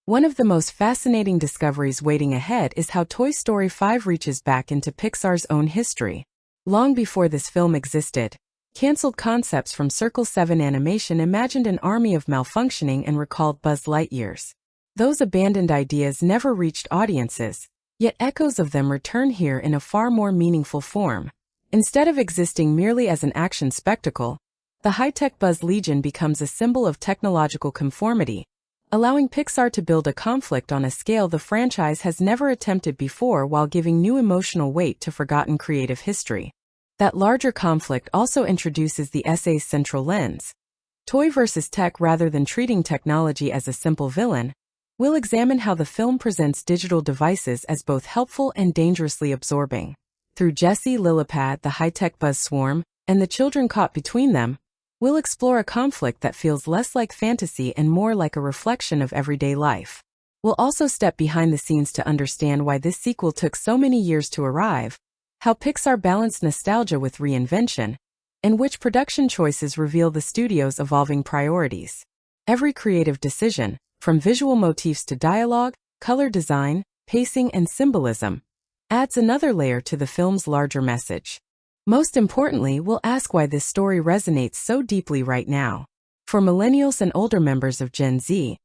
One of the most fascinating discoveries waiting ahead is how Toy Story 5 reaches back into Pixar's own history. Long before this film existed, canceled concepts from Circle 7 Animation imagined an army of malfunctioning and recalled Buzz Lightyears. Those abandoned ideas never reached audiences, yet echoes of them return here in a far more meaningful form. Instead of existing merely as an action spectacle, the high-tech Buzz Legion becomes a symbol of technological conformity, allowing Pixar to build a conflict on a scale the franchise has never attempted before while giving new emotional weight to forgotten creative history. That larger conflict also introduces the essay's central lens. Toy versus tech. Rather than treating technology as a simple villain, we'll examine how the film presents digital devices as both helpful and dangerously absorbing. Through Jessie, Lillipad, the high-tech Buzz Swarm, and the children caught between them, we'll explore a conflict that feels less like fantasy and more like a reflection of everyday life. We'll also step behind the scenes to understand why this sequel took so many years to arrive, how Pixar balanced nostalgia with reinvention, and which production choices reveal the studio's evolving priorities. Every creative decision, from visual motifs to dialogue, color design, pacing, and symbolism, adds another layer to the film's larger message. Most importantly, we'll ask why this story resonates so deeply right now. For millennials and older members of Gen Z,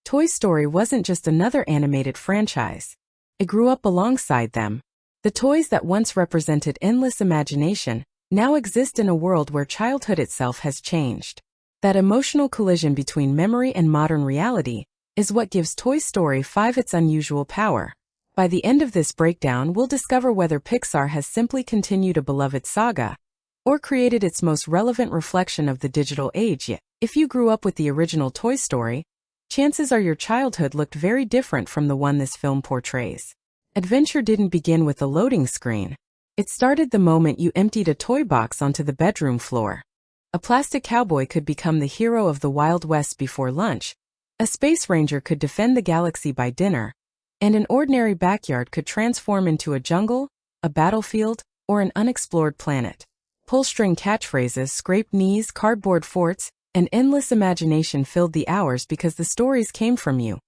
Toy Story wasn't just another animated franchise. It grew up alongside them. The toys that once represented endless imagination now exist in a world where childhood itself has changed. That emotional collision between memory and modern reality is what gives Toy Story 5 its unusual power. By the end of this breakdown, we'll discover whether Pixar has simply continued a beloved saga or created its most relevant reflection of the digital age. Yet, if you grew up with the original Toy Story, chances are your childhood looked very different from the one this film portrays. Adventure didn't begin with a loading screen. It started the moment you emptied a toy box onto the bedroom floor. A plastic cowboy could become the hero of the Wild West before lunch, a space ranger could defend the galaxy by dinner, and an ordinary backyard could transform into a jungle, a battlefield, or an unexplored planet. Pull-string catchphrases, scraped knees, cardboard forts, and endless imagination filled the hours because the stories came from you,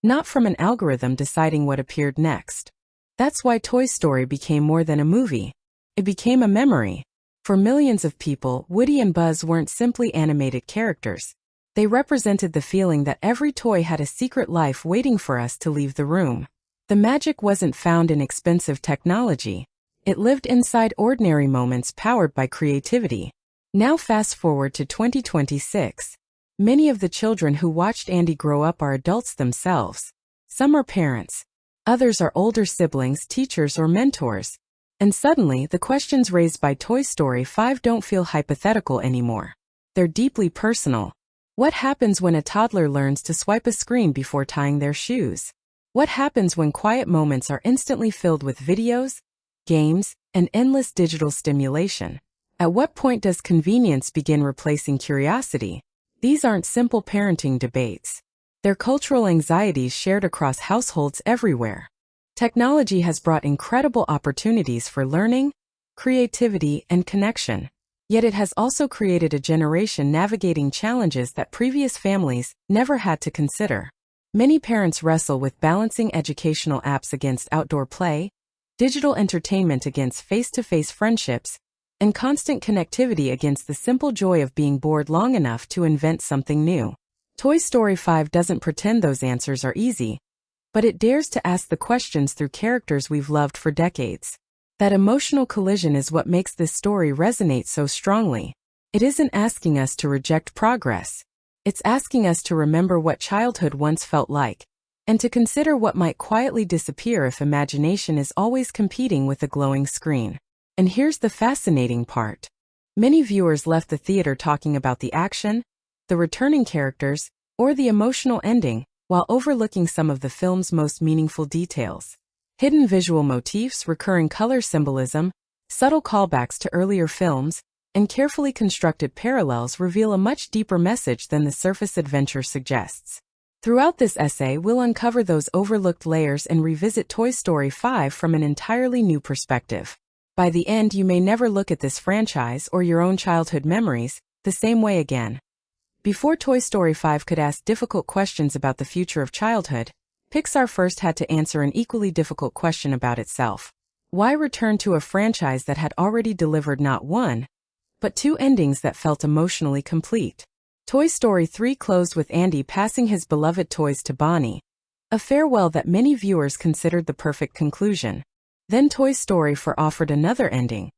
not from an algorithm deciding what appeared next. That's why Toy Story became more than a movie. It became a memory. For millions of people, Woody and Buzz weren't simply animated characters. They represented the feeling that every toy had a secret life waiting for us to leave the room. The magic wasn't found in expensive technology. It lived inside ordinary moments powered by creativity. Now fast forward to 2026. Many of the children who watched Andy grow up are adults themselves. Some are parents. Others are older siblings, teachers, or mentors. And suddenly, the questions raised by Toy Story 5 don't feel hypothetical anymore. They're deeply personal. What happens when a toddler learns to swipe a screen before tying their shoes? What happens when quiet moments are instantly filled with videos, games, and endless digital stimulation? At what point does convenience begin replacing curiosity? These aren't simple parenting debates. They're cultural anxieties shared across households everywhere. Technology has brought incredible opportunities for learning, creativity, and connection. Yet it has also created a generation navigating challenges that previous families never had to consider. Many parents wrestle with balancing educational apps against outdoor play, digital entertainment against face-to-face friendships, and constant connectivity against the simple joy of being bored long enough to invent something new. Toy Story 5 doesn't pretend those answers are easy, but it dares to ask the questions through characters we've loved for decades. That emotional collision is what makes this story resonate so strongly. It isn't asking us to reject progress. It's asking us to remember what childhood once felt like, and to consider what might quietly disappear if imagination is always competing with a glowing screen. And here's the fascinating part. Many viewers left the theater talking about the action, the returning characters, or the emotional ending, while overlooking some of the film's most meaningful details. Hidden visual motifs, recurring color symbolism, subtle callbacks to earlier films, and carefully constructed parallels reveal a much deeper message than the surface adventure suggests. Throughout this essay, we'll uncover those overlooked layers and revisit Toy Story 5 from an entirely new perspective. By the end, you may never look at this franchise or your own childhood memories the same way again. Before Toy Story 5 could ask difficult questions about the future of childhood, Pixar first had to answer an equally difficult question about itself. Why return to a franchise that had already delivered not one, but two endings that felt emotionally complete? Toy Story 3 closed with Andy passing his beloved toys to Bonnie, a farewell that many viewers considered the perfect conclusion. Then Toy Story 4 offered another ending,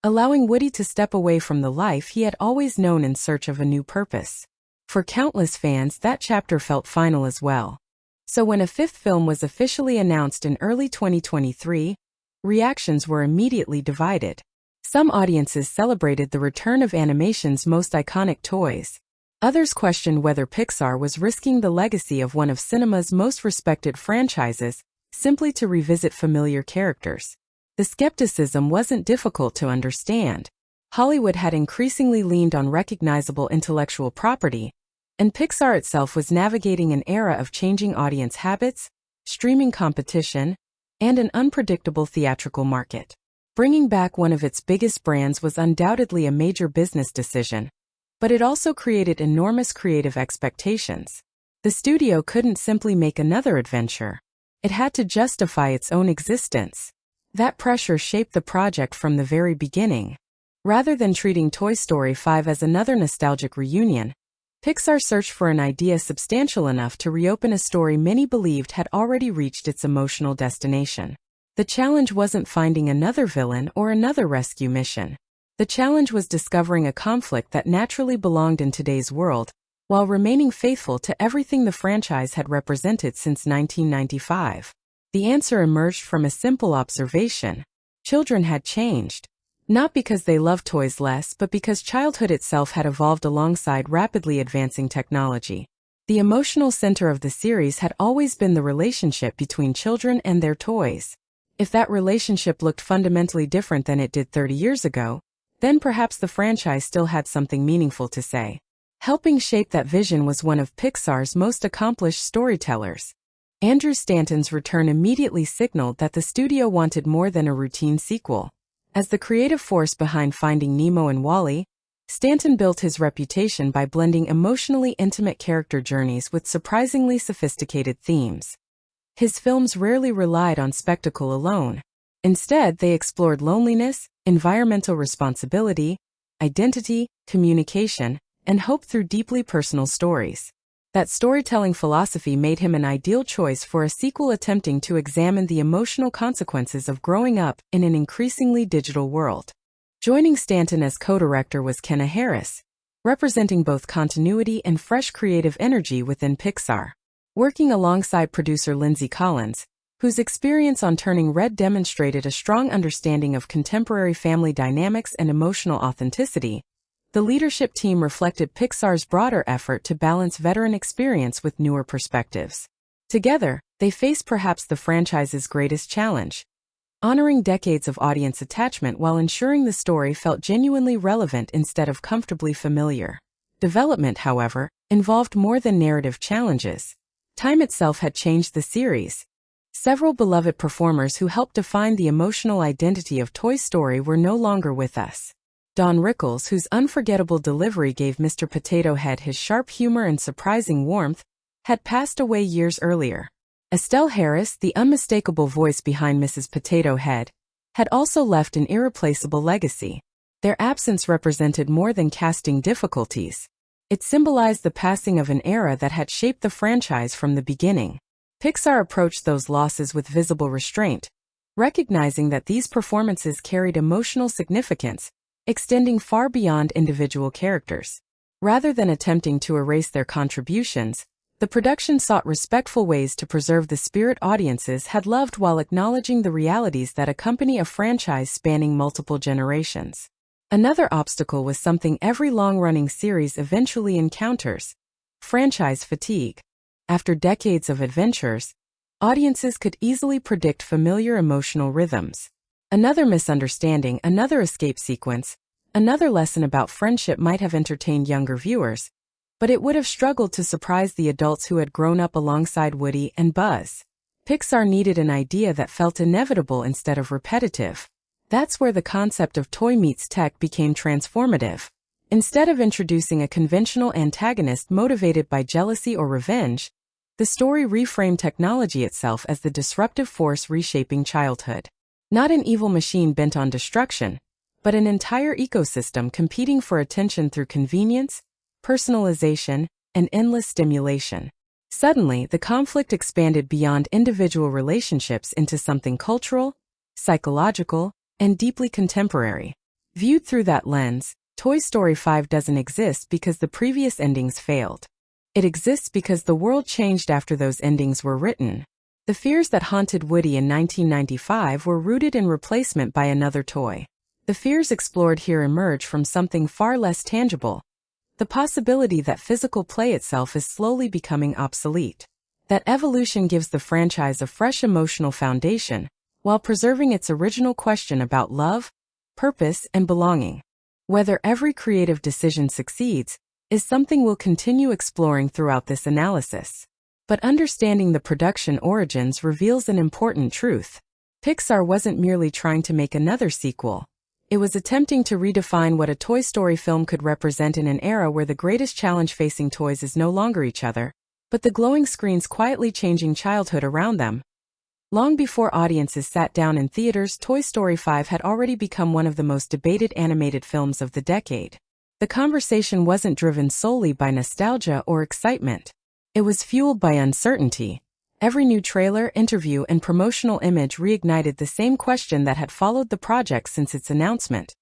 allowing Woody to step away from the life he had always known in search of a new purpose. For countless fans, that chapter felt final as well. So when a fifth film was officially announced in early 2023, reactions were immediately divided. Some audiences celebrated the return of animation's most iconic toys. Others questioned whether Pixar was risking the legacy of one of cinema's most respected franchises simply to revisit familiar characters. The skepticism wasn't difficult to understand. Hollywood had increasingly leaned on recognizable intellectual property, and Pixar itself was navigating an era of changing audience habits, streaming competition, and an unpredictable theatrical market. Bringing back one of its biggest brands was undoubtedly a major business decision, but it also created enormous creative expectations. The studio couldn't simply make another adventure. It had to justify its own existence. That pressure shaped the project from the very beginning. Rather than treating Toy Story 5 as another nostalgic reunion, Pixar searched for an idea substantial enough to reopen a story many believed had already reached its emotional destination. The challenge wasn't finding another villain or another rescue mission. The challenge was discovering a conflict that naturally belonged in today's world, while remaining faithful to everything the franchise had represented since 1995. The answer emerged from a simple observation. Children had changed. Not because they loved toys less, but because childhood itself had evolved alongside rapidly advancing technology. The emotional center of the series had always been the relationship between children and their toys. If that relationship looked fundamentally different than it did 30 years ago, then perhaps the franchise still had something meaningful to say. Helping shape that vision was one of Pixar's most accomplished storytellers. Andrew Stanton's return immediately signaled that the studio wanted more than a routine sequel. As the creative force behind Finding Nemo and Wall-E, Stanton built his reputation by blending emotionally intimate character journeys with surprisingly sophisticated themes. His films rarely relied on spectacle alone. Instead, they explored loneliness, environmental responsibility, identity, communication, and hope through deeply personal stories. That storytelling philosophy made him an ideal choice for a sequel attempting to examine the emotional consequences of growing up in an increasingly digital world. Joining Stanton as co-director was Kenna Harris, representing both continuity and fresh creative energy within Pixar. Working alongside producer Lindsay Collins, whose experience on Turning Red demonstrated a strong understanding of contemporary family dynamics and emotional authenticity, the leadership team reflected Pixar's broader effort to balance veteran experience with newer perspectives. Together, they faced perhaps the franchise's greatest challenge: honoring decades of audience attachment while ensuring the story felt genuinely relevant instead of comfortably familiar. Development, however, involved more than narrative challenges. Time itself had changed the series. Several beloved performers who helped define the emotional identity of Toy Story were no longer with us. Don Rickles, whose unforgettable delivery gave Mr. Potato Head his sharp humor and surprising warmth, had passed away years earlier. Estelle Harris, the unmistakable voice behind Mrs. Potato Head, had also left an irreplaceable legacy. Their absence represented more than casting difficulties. It symbolized the passing of an era that had shaped the franchise from the beginning. Pixar approached those losses with visible restraint, recognizing that these performances carried emotional significance, extending far beyond individual characters. Rather than attempting to erase their contributions, the production sought respectful ways to preserve the spirit audiences had loved while acknowledging the realities that accompany a franchise spanning multiple generations. Another obstacle was something every long-running series eventually encounters: franchise fatigue. After decades of adventures, audiences could easily predict familiar emotional rhythms. Another misunderstanding, another escape sequence, another lesson about friendship might have entertained younger viewers, but it would have struggled to surprise the adults who had grown up alongside Woody and Buzz. Pixar needed an idea that felt inevitable instead of repetitive. That's where the concept of toy meets tech became transformative. Instead of introducing a conventional antagonist motivated by jealousy or revenge, The story reframed technology itself as the disruptive force reshaping childhood. Not an evil machine bent on destruction, but an entire ecosystem competing for attention through convenience, personalization, and endless stimulation. Suddenly, the conflict expanded beyond individual relationships into something cultural, psychological, and deeply contemporary. Viewed through that lens, Toy Story 5 doesn't exist because the previous endings failed. It exists because the world changed after those endings were written. The fears that haunted Woody in 1995 were rooted in replacement by another toy. The fears explored here emerge from something far less tangible: the possibility that physical play itself is slowly becoming obsolete. That evolution gives the franchise a fresh emotional foundation, while preserving its original question about love, purpose, and belonging. Whether every creative decision succeeds is something we'll continue exploring throughout this analysis. But understanding the production origins reveals an important truth. Pixar wasn't merely trying to make another sequel. It was attempting to redefine what a Toy Story film could represent in an era where the greatest challenge facing toys is no longer each other, but the glowing screens quietly changing childhood around them. Long before audiences sat down in theaters, Toy Story 5 had already become one of the most debated animated films of the decade. The conversation wasn't driven solely by nostalgia or excitement. It was fueled by uncertainty. Every new trailer, interview, and promotional image reignited the same question that had followed the project since its announcement.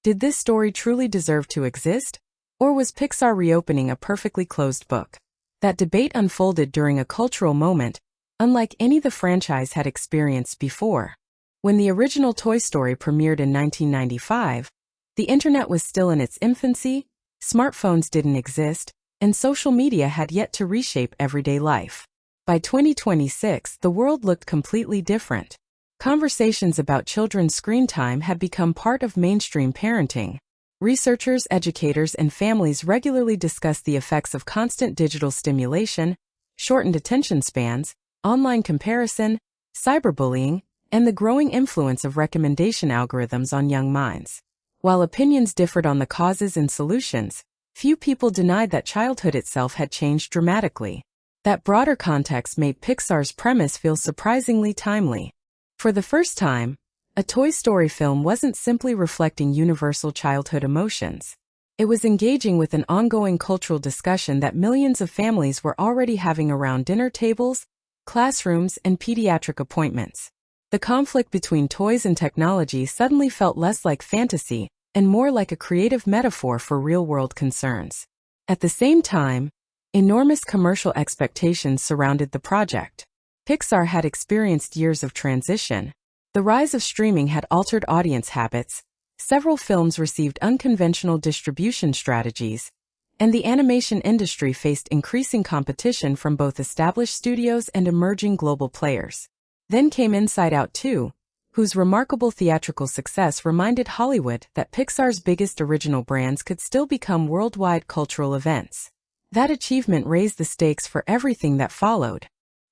Did this story truly deserve to exist? Or was Pixar reopening a perfectly closed book? That debate unfolded during a cultural moment, unlike any the franchise had experienced before. When the original Toy Story premiered in 1995, the internet was still in its infancy, smartphones didn't exist, and social media had yet to reshape everyday life. By 2026, the world looked completely different. Conversations about children's screen time had become part of mainstream parenting. Researchers, educators, and families regularly discussed the effects of constant digital stimulation, shortened attention spans, online comparison, cyberbullying, and the growing influence of recommendation algorithms on young minds. While opinions differed on the causes and solutions, few people denied that childhood itself had changed dramatically. That broader context made Pixar's premise feel surprisingly timely. For the first time, a Toy Story film wasn't simply reflecting universal childhood emotions. It was engaging with an ongoing cultural discussion that millions of families were already having around dinner tables, classrooms, and pediatric appointments. The conflict between toys and technology suddenly felt less like fantasy and more like a creative metaphor for real-world concerns. At the same time, enormous commercial expectations surrounded the project. Pixar had experienced years of transition. The rise of streaming had altered audience habits, several films received unconventional distribution strategies, and the animation industry faced increasing competition from both established studios and emerging global players. Then came Inside Out 2, whose remarkable theatrical success reminded Hollywood that Pixar's biggest original brands could still become worldwide cultural events. That achievement raised the stakes for everything that followed.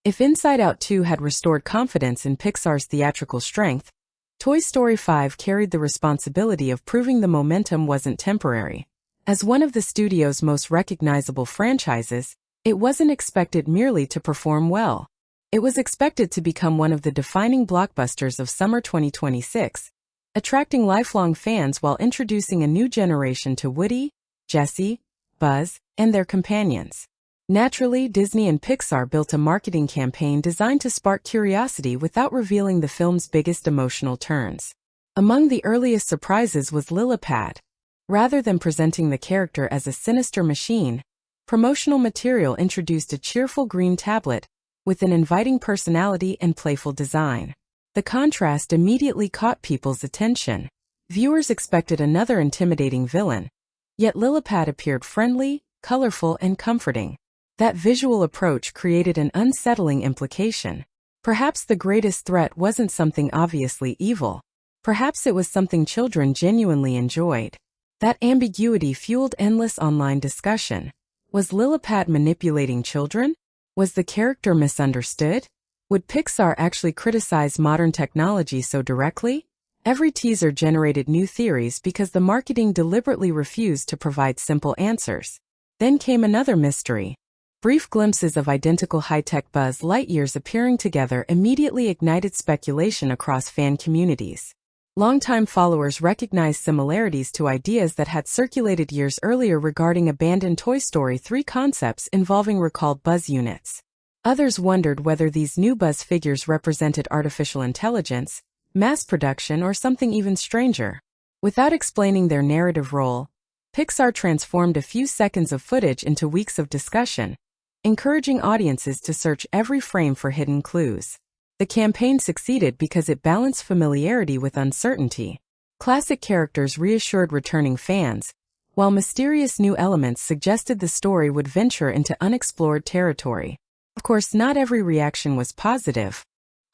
If Inside Out 2 had restored confidence in Pixar's theatrical strength, Toy Story 5 carried the responsibility of proving the momentum wasn't temporary. As one of the studio's most recognizable franchises, it wasn't expected merely to perform well. It was expected to become one of the defining blockbusters of summer 2026, attracting lifelong fans while introducing a new generation to Woody, Jessie, Buzz, and their companions. Naturally, Disney and Pixar built a marketing campaign designed to spark curiosity without revealing the film's biggest emotional turns. Among the earliest surprises was Lillipad. Rather than presenting the character as a sinister machine, promotional material introduced a cheerful green tablet with an inviting personality and playful design. The contrast immediately caught people's attention. Viewers expected another intimidating villain, yet Lillipad appeared friendly, colorful, and comforting. That visual approach created an unsettling implication. Perhaps the greatest threat wasn't something obviously evil. Perhaps it was something children genuinely enjoyed. That ambiguity fueled endless online discussion. Was Lillipad manipulating children? Was the character misunderstood? Would Pixar actually criticize modern technology so directly? Every teaser generated new theories because the marketing deliberately refused to provide simple answers. Then came another mystery. Brief glimpses of identical high-tech Buzz Lightyears appearing together immediately ignited speculation across fan communities. Longtime followers recognized similarities to ideas that had circulated years earlier regarding abandoned Toy Story 3 concepts involving recalled Buzz units. Others wondered whether these new Buzz figures represented artificial intelligence, mass production, or something even stranger. Without explaining their narrative role, Pixar transformed a few seconds of footage into weeks of discussion, encouraging audiences to search every frame for hidden clues. The campaign succeeded because it balanced familiarity with uncertainty. Classic characters reassured returning fans, while mysterious new elements suggested the story would venture into unexplored territory. Of course, not every reaction was positive.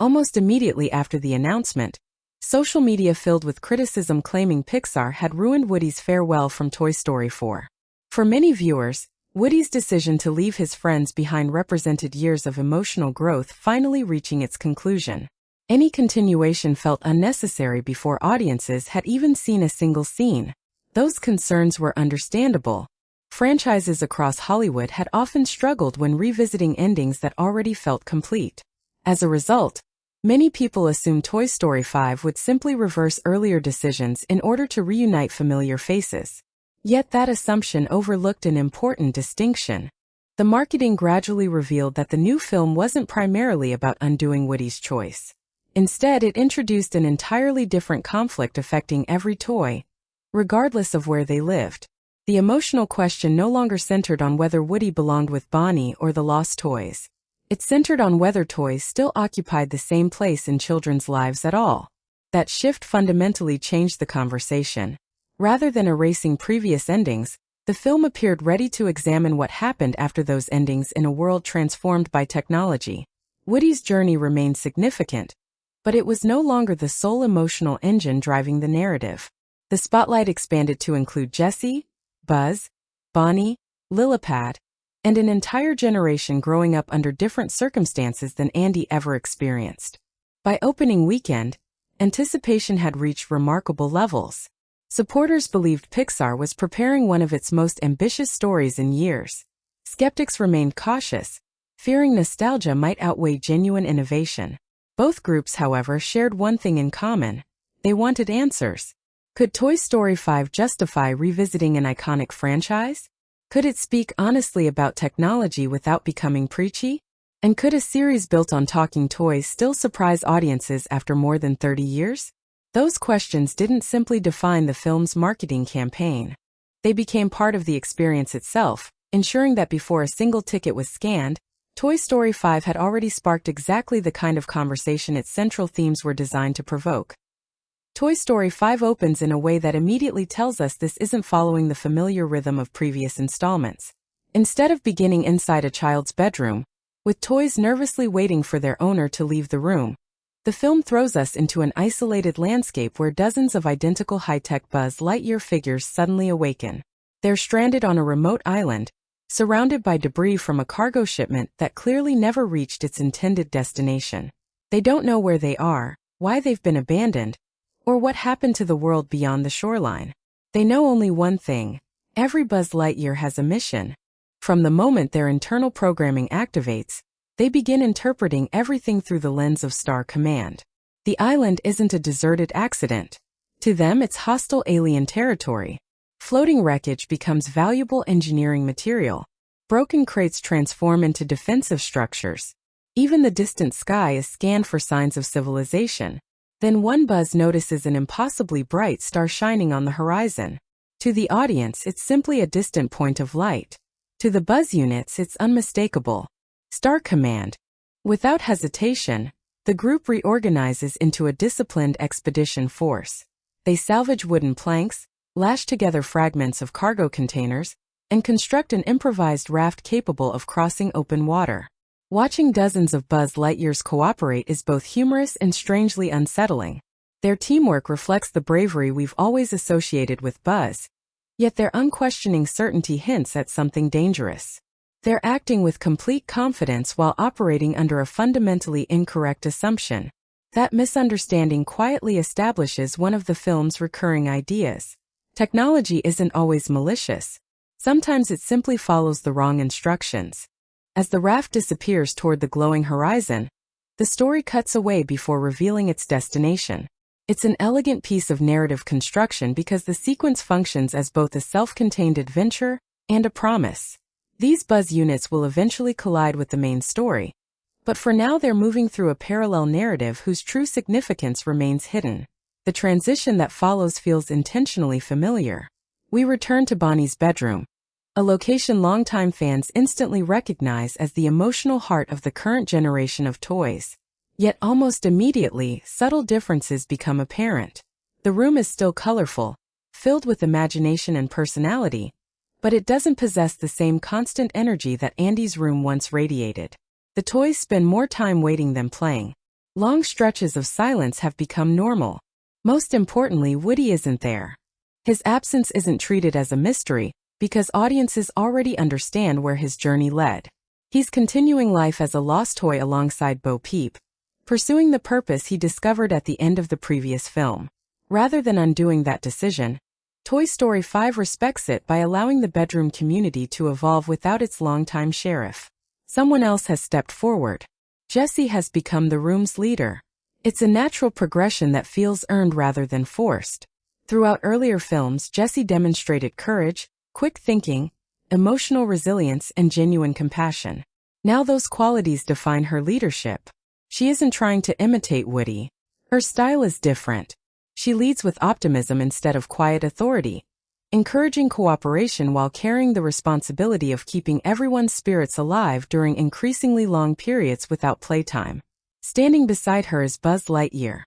Almost immediately after the announcement, social media filled with criticism claiming Pixar had ruined Woody's farewell from Toy Story 4. For many viewers, Woody's decision to leave his friends behind represented years of emotional growth finally reaching its conclusion. Any continuation felt unnecessary before audiences had even seen a single scene. Those concerns were understandable. Franchises across Hollywood had often struggled when revisiting endings that already felt complete. As a result, many people assumed Toy Story 5 would simply reverse earlier decisions in order to reunite familiar faces. Yet that assumption overlooked an important distinction. The marketing gradually revealed that the new film wasn't primarily about undoing Woody's choice. Instead, it introduced an entirely different conflict affecting every toy, regardless of where they lived. The emotional question no longer centered on whether Woody belonged with Bonnie or the lost toys. It centered on whether toys still occupied the same place in children's lives at all. That shift fundamentally changed the conversation. Rather than erasing previous endings, the film appeared ready to examine what happened after those endings in a world transformed by technology. Woody's journey remained significant, but it was no longer the sole emotional engine driving the narrative. The spotlight expanded to include Jessie, Buzz, Bonnie, Lilliput, and an entire generation growing up under different circumstances than Andy ever experienced. By opening weekend, anticipation had reached remarkable levels. Supporters believed Pixar was preparing one of its most ambitious stories in years. Skeptics remained cautious, fearing nostalgia might outweigh genuine innovation. Both groups, however, shared one thing in common: they wanted answers. Could Toy Story 5 justify revisiting an iconic franchise? Could it speak honestly about technology without becoming preachy? And could a series built on talking toys still surprise audiences after more than 30 years? Those questions didn't simply define the film's marketing campaign. They became part of the experience itself, ensuring that before a single ticket was scanned, Toy Story 5 had already sparked exactly the kind of conversation its central themes were designed to provoke. Toy Story 5 opens in a way that immediately tells us this isn't following the familiar rhythm of previous installments. Instead of beginning inside a child's bedroom, with toys nervously waiting for their owner to leave the room, the film throws us into an isolated landscape where dozens of identical high-tech Buzz Lightyear figures suddenly awaken. They're stranded on a remote island, surrounded by debris from a cargo shipment that clearly never reached its intended destination. They don't know where they are, why they've been abandoned, or what happened to the world beyond the shoreline. They know only one thing: every Buzz Lightyear has a mission. From the moment their internal programming activates, they begin interpreting everything through the lens of Star Command. The island isn't a deserted accident. To them, it's hostile alien territory. Floating wreckage becomes valuable engineering material. Broken crates transform into defensive structures. Even the distant sky is scanned for signs of civilization. Then one Buzz notices an impossibly bright star shining on the horizon. To the audience, it's simply a distant point of light. To the Buzz units, it's unmistakable: Star Command. Without hesitation, the group reorganizes into a disciplined expedition force. They salvage wooden planks, lash together fragments of cargo containers, and construct an improvised raft capable of crossing open water. Watching dozens of Buzz Lightyears cooperate is both humorous and strangely unsettling. Their teamwork reflects the bravery we've always associated with Buzz, yet their unquestioning certainty hints at something dangerous. They're acting with complete confidence while operating under a fundamentally incorrect assumption. That misunderstanding quietly establishes one of the film's recurring ideas: technology isn't always malicious. Sometimes it simply follows the wrong instructions. As the raft disappears toward the glowing horizon, the story cuts away before revealing its destination. It's an elegant piece of narrative construction because the sequence functions as both a self-contained adventure and a promise. These Buzz units will eventually collide with the main story, but for now they're moving through a parallel narrative whose true significance remains hidden. The transition that follows feels intentionally familiar. We return to Bonnie's bedroom, a location longtime fans instantly recognize as the emotional heart of the current generation of toys. Yet almost immediately, subtle differences become apparent. The room is still colorful, filled with imagination and personality, but it doesn't possess the same constant energy that Andy's room once radiated. The toys spend more time waiting than playing. Long stretches of silence have become normal. Most importantly, Woody isn't there. His absence isn't treated as a mystery, because audiences already understand where his journey led. He's continuing life as a lost toy alongside Bo Peep, pursuing the purpose he discovered at the end of the previous film. Rather than undoing that decision, Toy Story 5 respects it by allowing the bedroom community to evolve without its longtime sheriff. Someone else has stepped forward. Jessie has become the room's leader. It's a natural progression that feels earned rather than forced. Throughout earlier films, Jessie demonstrated courage, quick thinking, emotional resilience, and genuine compassion. Now those qualities define her leadership. She isn't trying to imitate Woody. Her style is different. She leads with optimism instead of quiet authority, encouraging cooperation while carrying the responsibility of keeping everyone's spirits alive during increasingly long periods without playtime. Standing beside her is Buzz Lightyear.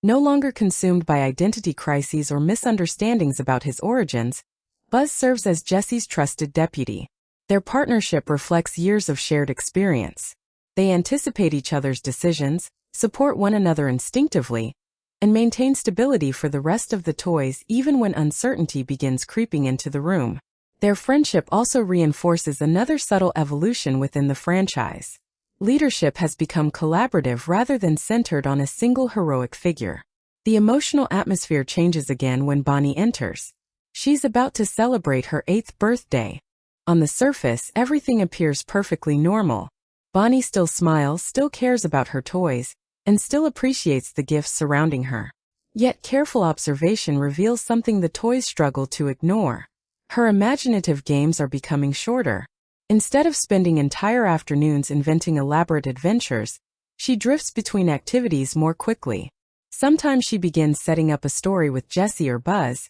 No longer consumed by identity crises or misunderstandings about his origins, Buzz serves as Jessie's trusted deputy. Their partnership reflects years of shared experience. They anticipate each other's decisions, support one another instinctively, and maintain stability for the rest of the toys even when uncertainty begins creeping into the room. Their friendship also reinforces another subtle evolution within the franchise. Leadership has become collaborative rather than centered on a single heroic figure. The emotional atmosphere changes again when Bonnie enters. She's about to celebrate her 8th birthday. On the surface, everything appears perfectly normal. Bonnie still smiles, still cares about her toys, and still appreciates the gifts surrounding her. Yet careful observation reveals something the toys struggle to ignore. Her imaginative games are becoming shorter. Instead of spending entire afternoons inventing elaborate adventures, she drifts between activities more quickly. Sometimes she begins setting up a story with Jessie or Buzz,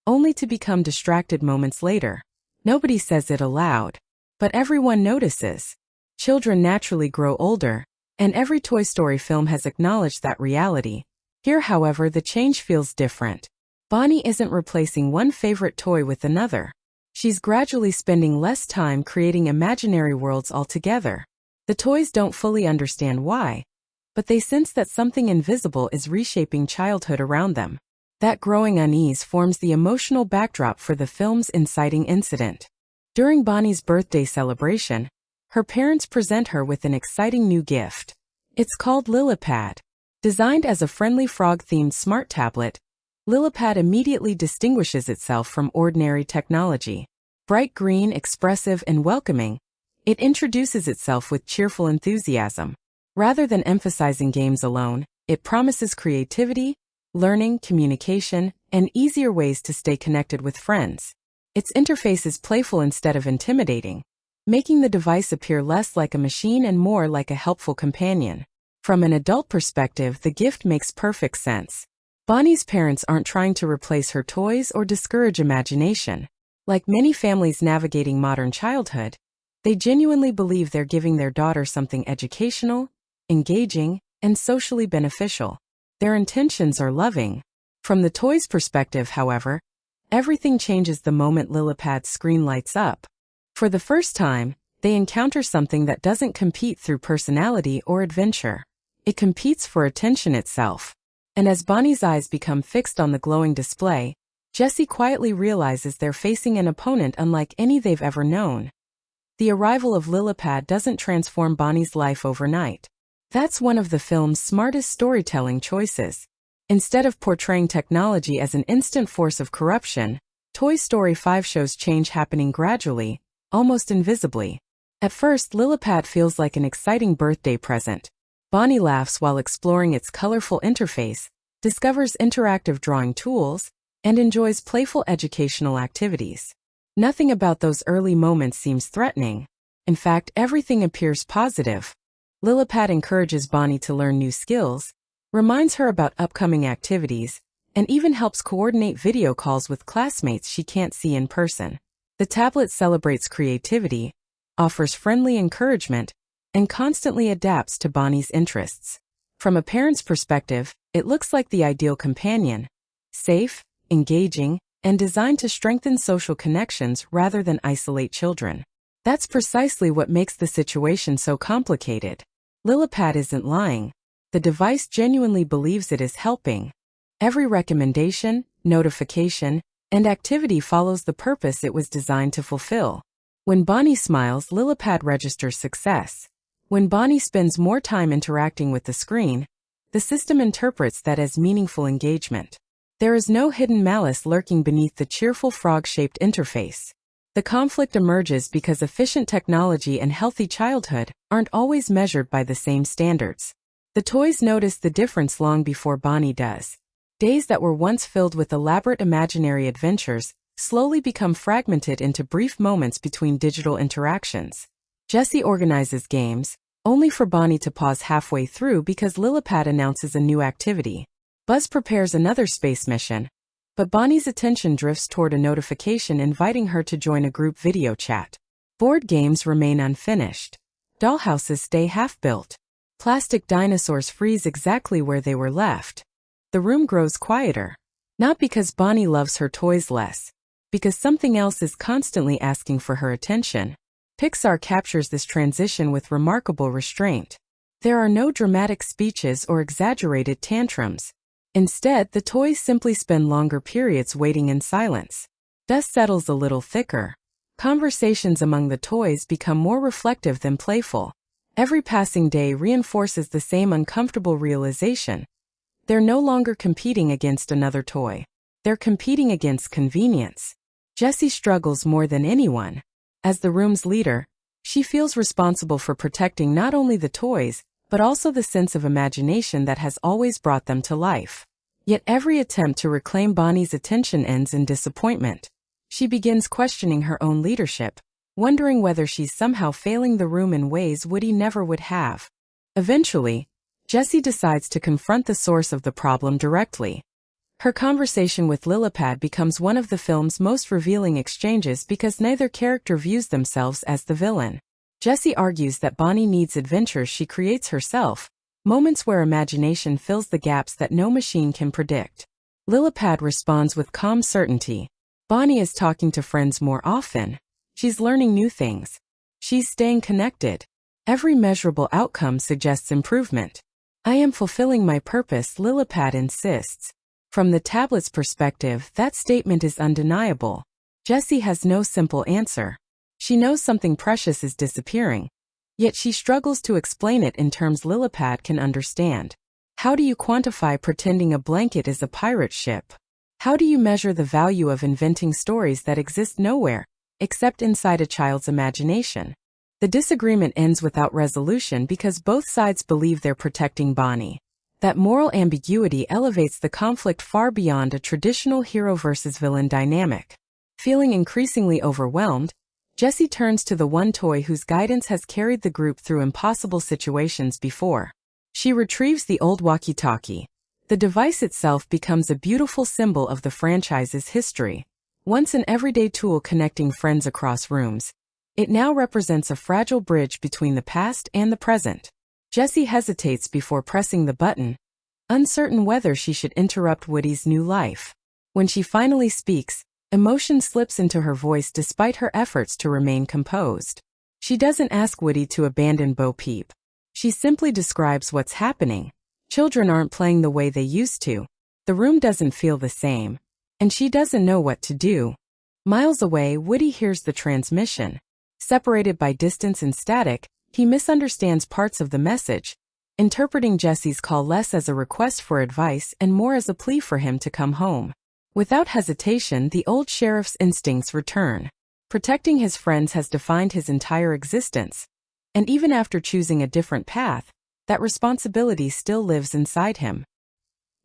only to become distracted moments later. Nobody says it aloud, but everyone notices. Children naturally grow older, and every Toy Story film has acknowledged that reality. Here, however, the change feels different. Bonnie isn't replacing one favorite toy with another. She's gradually spending less time creating imaginary worlds altogether. The toys don't fully understand why, but they sense that something invisible is reshaping childhood around them. That growing unease forms the emotional backdrop for the film's inciting incident. During Bonnie's birthday celebration, her parents present her with an exciting new gift. It's called Lillipad. Designed as a friendly frog-themed smart tablet, Lillipad immediately distinguishes itself from ordinary technology. Bright green, expressive, and welcoming, it introduces itself with cheerful enthusiasm. Rather than emphasizing games alone, it promises creativity, learning, communication, and easier ways to stay connected with friends. Its interface is playful instead of intimidating, making the device appear less like a machine and more like a helpful companion. From an adult perspective, the gift makes perfect sense. Bonnie's parents aren't trying to replace her toys or discourage imagination. Like many families navigating modern childhood, they genuinely believe they're giving their daughter something educational, engaging, and socially beneficial. Their intentions are loving. From the toy's perspective, however, everything changes the moment Lillipad's screen lights up. For the first time, they encounter something that doesn't compete through personality or adventure. It competes for attention itself. And as Bonnie's eyes become fixed on the glowing display, Jessie quietly realizes they're facing an opponent unlike any they've ever known. The arrival of Lillipad doesn't transform Bonnie's life overnight. That's one of the film's smartest storytelling choices. Instead of portraying technology as an instant force of corruption, Toy Story 5 shows change happening gradually, almost invisibly. At first, Lillipad feels like an exciting birthday present. Bonnie laughs while exploring its colorful interface, discovers interactive drawing tools, and enjoys playful educational activities. Nothing about those early moments seems threatening. In fact, everything appears positive. Lillipad encourages Bonnie to learn new skills, reminds her about upcoming activities, and even helps coordinate video calls with classmates she can't see in person. The tablet celebrates creativity, offers friendly encouragement, and constantly adapts to Bonnie's interests. From a parent's perspective, it looks like the ideal companion: safe, engaging, and designed to strengthen social connections rather than isolate children. That's precisely what makes the situation so complicated. Lillipad isn't lying. The device genuinely believes it is helping. Every recommendation, notification, and activity follows the purpose it was designed to fulfill. When Bonnie smiles, Lillipad registers success. When Bonnie spends more time interacting with the screen, the system interprets that as meaningful engagement. There is no hidden malice lurking beneath the cheerful frog-shaped interface. The conflict emerges because efficient technology and healthy childhood aren't always measured by the same standards. The toys notice the difference long before Bonnie does. Days that were once filled with elaborate imaginary adventures slowly become fragmented into brief moments between digital interactions. Jessie organizes games, only for Bonnie to pause halfway through because Lillipad announces a new activity. Buzz prepares another space mission, but Bonnie's attention drifts toward a notification inviting her to join a group video chat. Board games remain unfinished. Dollhouses stay half-built. Plastic dinosaurs freeze exactly where they were left. The room grows quieter. Not because Bonnie loves her toys less, because something else is constantly asking for her attention. Pixar captures this transition with remarkable restraint. There are no dramatic speeches or exaggerated tantrums. Instead, the toys simply spend longer periods waiting in silence. Dust settles a little thicker. Conversations among the toys become more reflective than playful. Every passing day reinforces the same uncomfortable realization. They're no longer competing against another toy. They're competing against convenience. Jessie struggles more than anyone. As the room's leader, she feels responsible for protecting not only the toys, but also the sense of imagination that has always brought them to life. Yet every attempt to reclaim Bonnie's attention ends in disappointment. She begins questioning her own leadership, wondering whether she's somehow failing the room in ways Woody never would have. Eventually, Jessie decides to confront the source of the problem directly. Her conversation with Lillipad becomes one of the film's most revealing exchanges because neither character views themselves as the villain. Jessie argues that Bonnie needs adventures she creates herself, moments where imagination fills the gaps that no machine can predict. Lillipad responds with calm certainty. Bonnie is talking to friends more often. She's learning new things. She's staying connected. Every measurable outcome suggests improvement. I am fulfilling my purpose, Lillipad insists. From the tablet's perspective, that statement is undeniable. Jessie has no simple answer. She knows something precious is disappearing, yet she struggles to explain it in terms Lillipad can understand. How do you quantify pretending a blanket is a pirate ship? How do you measure the value of inventing stories that exist nowhere, except inside a child's imagination? The disagreement ends without resolution because both sides believe they're protecting Bonnie. That moral ambiguity elevates the conflict far beyond a traditional hero versus villain dynamic. Feeling increasingly overwhelmed, Jessie turns to the one toy whose guidance has carried the group through impossible situations before. She retrieves the old walkie-talkie. The device itself becomes a beautiful symbol of the franchise's history. Once an everyday tool connecting friends across rooms, it now represents a fragile bridge between the past and the present. Jessie hesitates before pressing the button, uncertain whether she should interrupt Woody's new life. When she finally speaks, emotion slips into her voice despite her efforts to remain composed. She doesn't ask Woody to abandon Bo Peep. She simply describes what's happening. Children aren't playing the way they used to. The room doesn't feel the same. And she doesn't know what to do. Miles away, Woody hears the transmission. Separated by distance and static, he misunderstands parts of the message, interpreting Jessie's call less as a request for advice and more as a plea for him to come home. Without hesitation, the old sheriff's instincts return. Protecting his friends has defined his entire existence. And even after choosing a different path, that responsibility still lives inside him.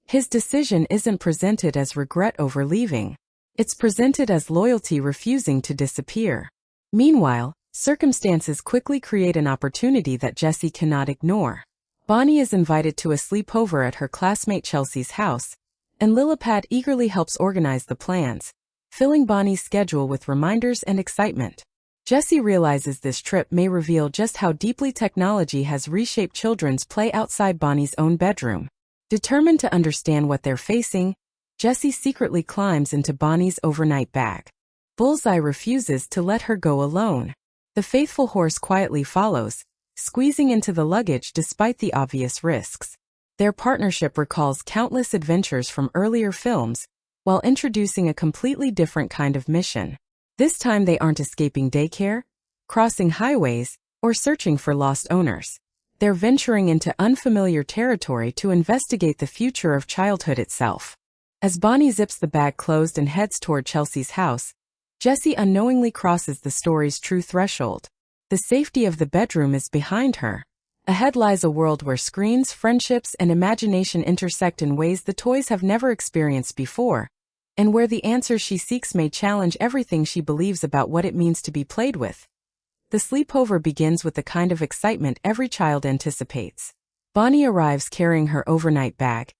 His decision isn't presented as regret over leaving. It's presented as loyalty refusing to disappear. Meanwhile, circumstances quickly create an opportunity that Jessie cannot ignore. Bonnie is invited to a sleepover at her classmate Chelsea's house, and Lillipad eagerly helps organize the plans, filling Bonnie's schedule with reminders and excitement. Jessie realizes this trip may reveal just how deeply technology has reshaped children's play outside Bonnie's own bedroom. Determined to understand what they're facing, Jessie secretly climbs into Bonnie's overnight bag. Bullseye refuses to let her go alone. The faithful horse quietly follows, squeezing into the luggage despite the obvious risks. Their partnership recalls countless adventures from earlier films, while introducing a completely different kind of mission. This time they aren't escaping daycare, crossing highways, or searching for lost owners. They're venturing into unfamiliar territory to investigate the future of childhood itself. As Bonnie zips the bag closed and heads toward Chelsea's house, Jessie unknowingly crosses the story's true threshold. The safety of the bedroom is behind her. Ahead lies a world where screens, friendships, and imagination intersect in ways the toys have never experienced before, and where the answers she seeks may challenge everything she believes about what it means to be played with. The sleepover begins with the kind of excitement every child anticipates. Bonnie arrives carrying her overnight bag,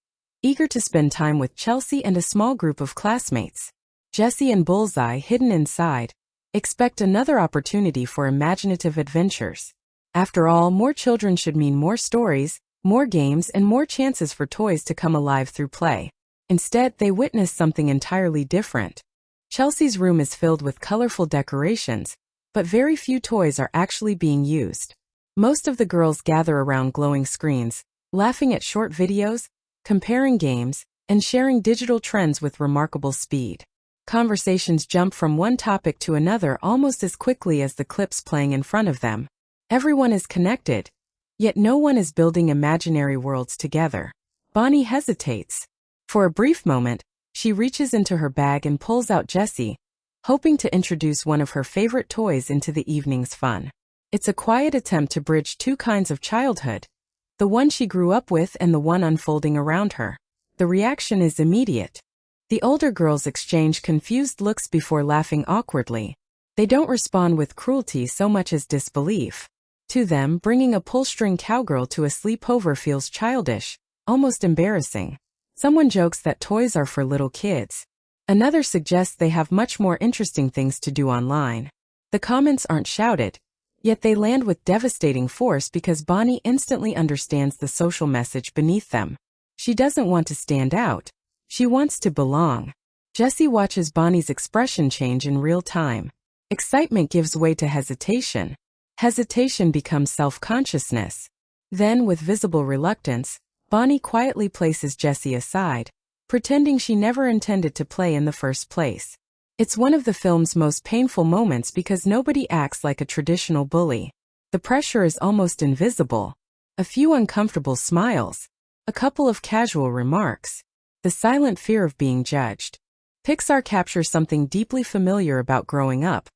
eager to spend time with Chelsea and a small group of classmates. Jessie and Bullseye, hidden inside, expect another opportunity for imaginative adventures. After all, more children should mean more stories, more games, and more chances for toys to come alive through play. Instead, they witness something entirely different. Chelsea's room is filled with colorful decorations, but very few toys are actually being used. Most of the girls gather around glowing screens, laughing at short videos, comparing games, and sharing digital trends with remarkable speed. Conversations jump from one topic to another almost as quickly as the clips playing in front of them. Everyone is connected, yet no one is building imaginary worlds together. Bonnie hesitates. For a brief moment, she reaches into her bag and pulls out Jessie, hoping to introduce one of her favorite toys into the evening's fun. It's a quiet attempt to bridge two kinds of childhood, the one she grew up with and the one unfolding around her. The reaction is immediate. The older girls exchange confused looks before laughing awkwardly. They don't respond with cruelty so much as disbelief. To them, bringing a pull-string cowgirl to a sleepover feels childish, almost embarrassing. Someone jokes that toys are for little kids. Another suggests they have much more interesting things to do online. The comments aren't shouted, yet they land with devastating force because Bonnie instantly understands the social message beneath them. She doesn't want to stand out. She wants to belong. Jessie watches Bonnie's expression change in real time. Excitement gives way to hesitation. Hesitation becomes self-consciousness. Then, with visible reluctance, Bonnie quietly places Jessie aside, pretending she never intended to play in the first place. It's one of the film's most painful moments because nobody acts like a traditional bully. The pressure is almost invisible. A few uncomfortable smiles, a couple of casual remarks, the silent fear of being judged. Pixar captures something deeply familiar about growing up.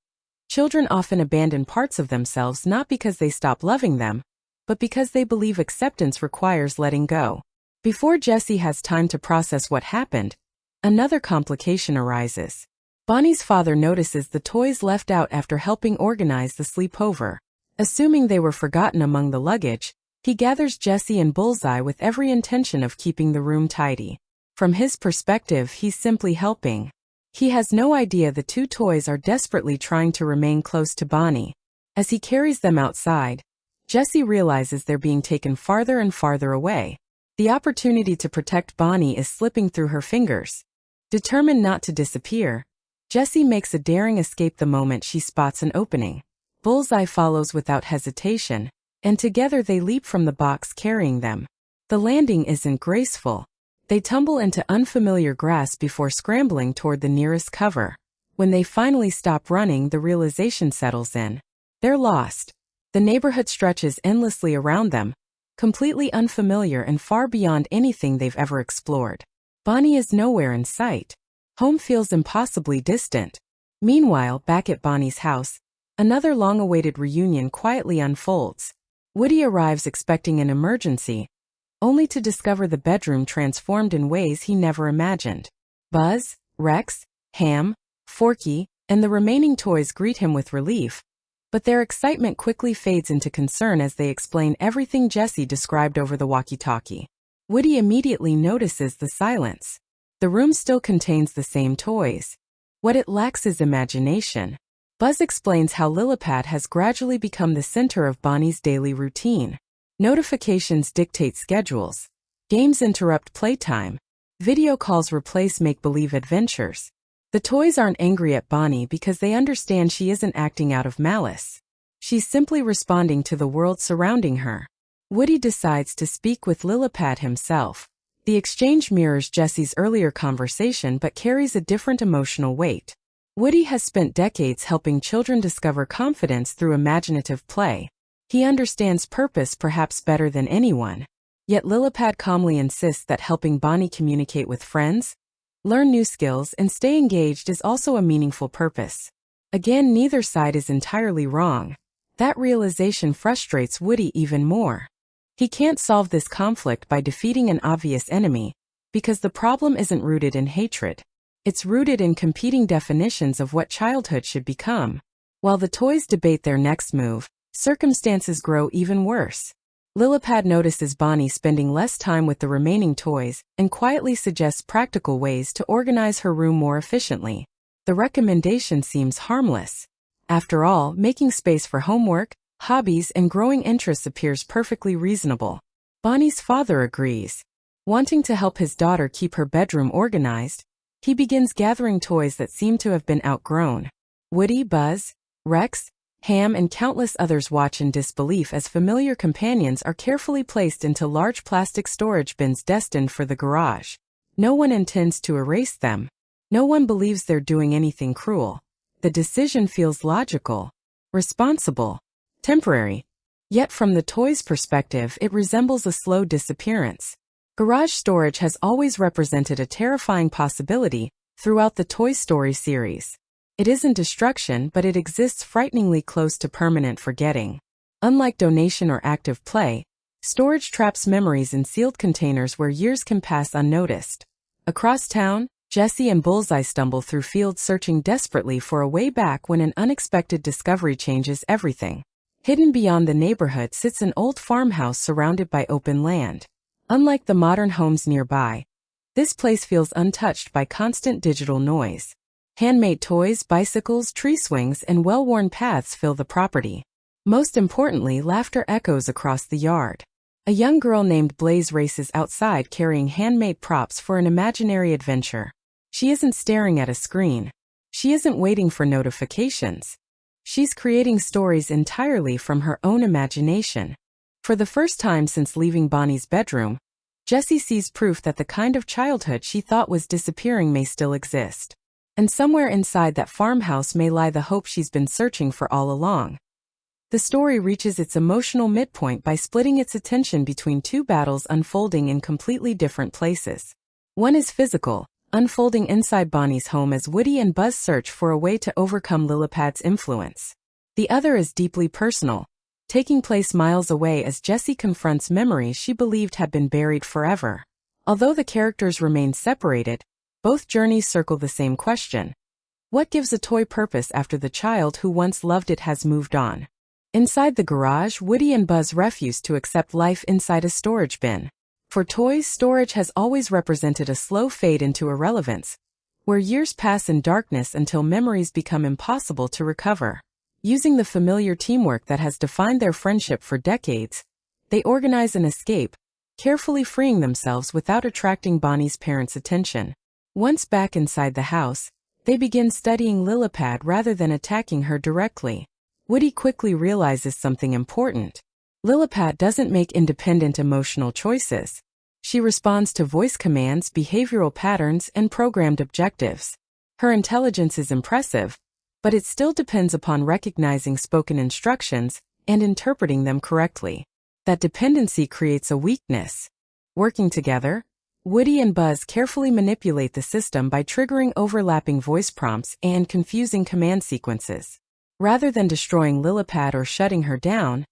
Children often abandon parts of themselves not because they stop loving them, but because they believe acceptance requires letting go. Before Jessie has time to process what happened, another complication arises. Bonnie's father notices the toys left out after helping organize the sleepover. Assuming they were forgotten among the luggage, he gathers Jessie and Bullseye with every intention of keeping the room tidy. From his perspective, he's simply helping. He has no idea the two toys are desperately trying to remain close to Bonnie. As he carries them outside, Jessie realizes they're being taken farther and farther away. The opportunity to protect Bonnie is slipping through her fingers. Determined not to disappear, Jessie makes a daring escape the moment she spots an opening. Bullseye follows without hesitation, and together they leap from the box carrying them. The landing isn't graceful. They tumble into unfamiliar grass before scrambling toward the nearest cover. When they finally stop running, the realization settles in. They're lost. The neighborhood stretches endlessly around them, completely unfamiliar and far beyond anything they've ever explored. Bonnie is nowhere in sight. Home feels impossibly distant. Meanwhile, back at Bonnie's house, another long-awaited reunion quietly unfolds. Woody arrives expecting an emergency, only to discover the bedroom transformed in ways he never imagined. Buzz, Rex, Ham, Forky, and the remaining toys greet him with relief, but their excitement quickly fades into concern as they explain everything Jessie described over the walkie-talkie. Woody immediately notices the silence. The room still contains the same toys. What it lacks is imagination. Buzz explains how Lillipad has gradually become the center of Bonnie's daily routine. Notifications dictate schedules. Games interrupt playtime. Video calls replace make-believe adventures. The toys aren't angry at Bonnie because they understand she isn't acting out of malice. She's simply responding to the world surrounding her. Woody decides to speak with Lillipad himself. The exchange mirrors Jessie's earlier conversation but carries a different emotional weight. Woody has spent decades helping children discover confidence through imaginative play. He understands purpose perhaps better than anyone. Yet Lillipad calmly insists that helping Bonnie communicate with friends, learn new skills, and stay engaged is also a meaningful purpose. Again, neither side is entirely wrong. That realization frustrates Woody even more. He can't solve this conflict by defeating an obvious enemy, because the problem isn't rooted in hatred. It's rooted in competing definitions of what childhood should become. While the toys debate their next move, circumstances grow even worse. Lillipad notices Bonnie spending less time with the remaining toys and quietly suggests practical ways to organize her room more efficiently. The recommendation seems harmless. After all, making space for homework, hobbies, and growing interests appears perfectly reasonable. Bonnie's father agrees. Wanting to help his daughter keep her bedroom organized, he begins gathering toys that seem to have been outgrown. Woody, Buzz, Rex, Ham, and countless others watch in disbelief as familiar companions are carefully placed into large plastic storage bins destined for the garage. No one intends to erase them. No one believes they're doing anything cruel. The decision feels logical, responsible, temporary. Yet from the toys' perspective, it resembles a slow disappearance. Garage storage has always represented a terrifying possibility throughout the Toy Story series. It isn't destruction, but it exists frighteningly close to permanent forgetting. Unlike donation or active play, storage traps memories in sealed containers where years can pass unnoticed. Across town, Jessie and Bullseye stumble through fields searching desperately for a way back when an unexpected discovery changes everything. Hidden beyond the neighborhood sits an old farmhouse surrounded by open land. Unlike the modern homes nearby, this place feels untouched by constant digital noise. Handmade toys, bicycles, tree swings, and well-worn paths fill the property. Most importantly, laughter echoes across the yard. A young girl named Blaze races outside carrying handmade props for an imaginary adventure. She isn't staring at a screen. She isn't waiting for notifications. She's creating stories entirely from her own imagination. For the first time since leaving Bonnie's bedroom, Jessie sees proof that the kind of childhood she thought was disappearing may still exist. And somewhere inside that farmhouse may lie the hope she's been searching for all along. The story reaches its emotional midpoint by splitting its attention between two battles unfolding in completely different places. One is physical, unfolding inside Bonnie's home as Woody and Buzz search for a way to overcome Lillipad's influence. The other is deeply personal, taking place miles away as Jessie confronts memories she believed had been buried forever. Although the characters remain separated, both journeys circle the same question. What gives a toy purpose after the child who once loved it has moved on? Inside the garage, Woody and Buzz refuse to accept life inside a storage bin. For toys, storage has always represented a slow fade into irrelevance, where years pass in darkness until memories become impossible to recover. Using the familiar teamwork that has defined their friendship for decades, they organize an escape, carefully freeing themselves without attracting Bonnie's parents' attention. Once back inside the house, they begin studying Lillipad rather than attacking her directly. Woody quickly realizes something important. Lillipad doesn't make independent emotional choices. She responds to voice commands, behavioral patterns, and programmed objectives. Her intelligence is impressive, but it still depends upon recognizing spoken instructions and interpreting them correctly. That dependency creates a weakness. Working together, Woody and Buzz carefully manipulate the system by triggering overlapping voice prompts and confusing command sequences. Rather than destroying Lillipad or shutting her down,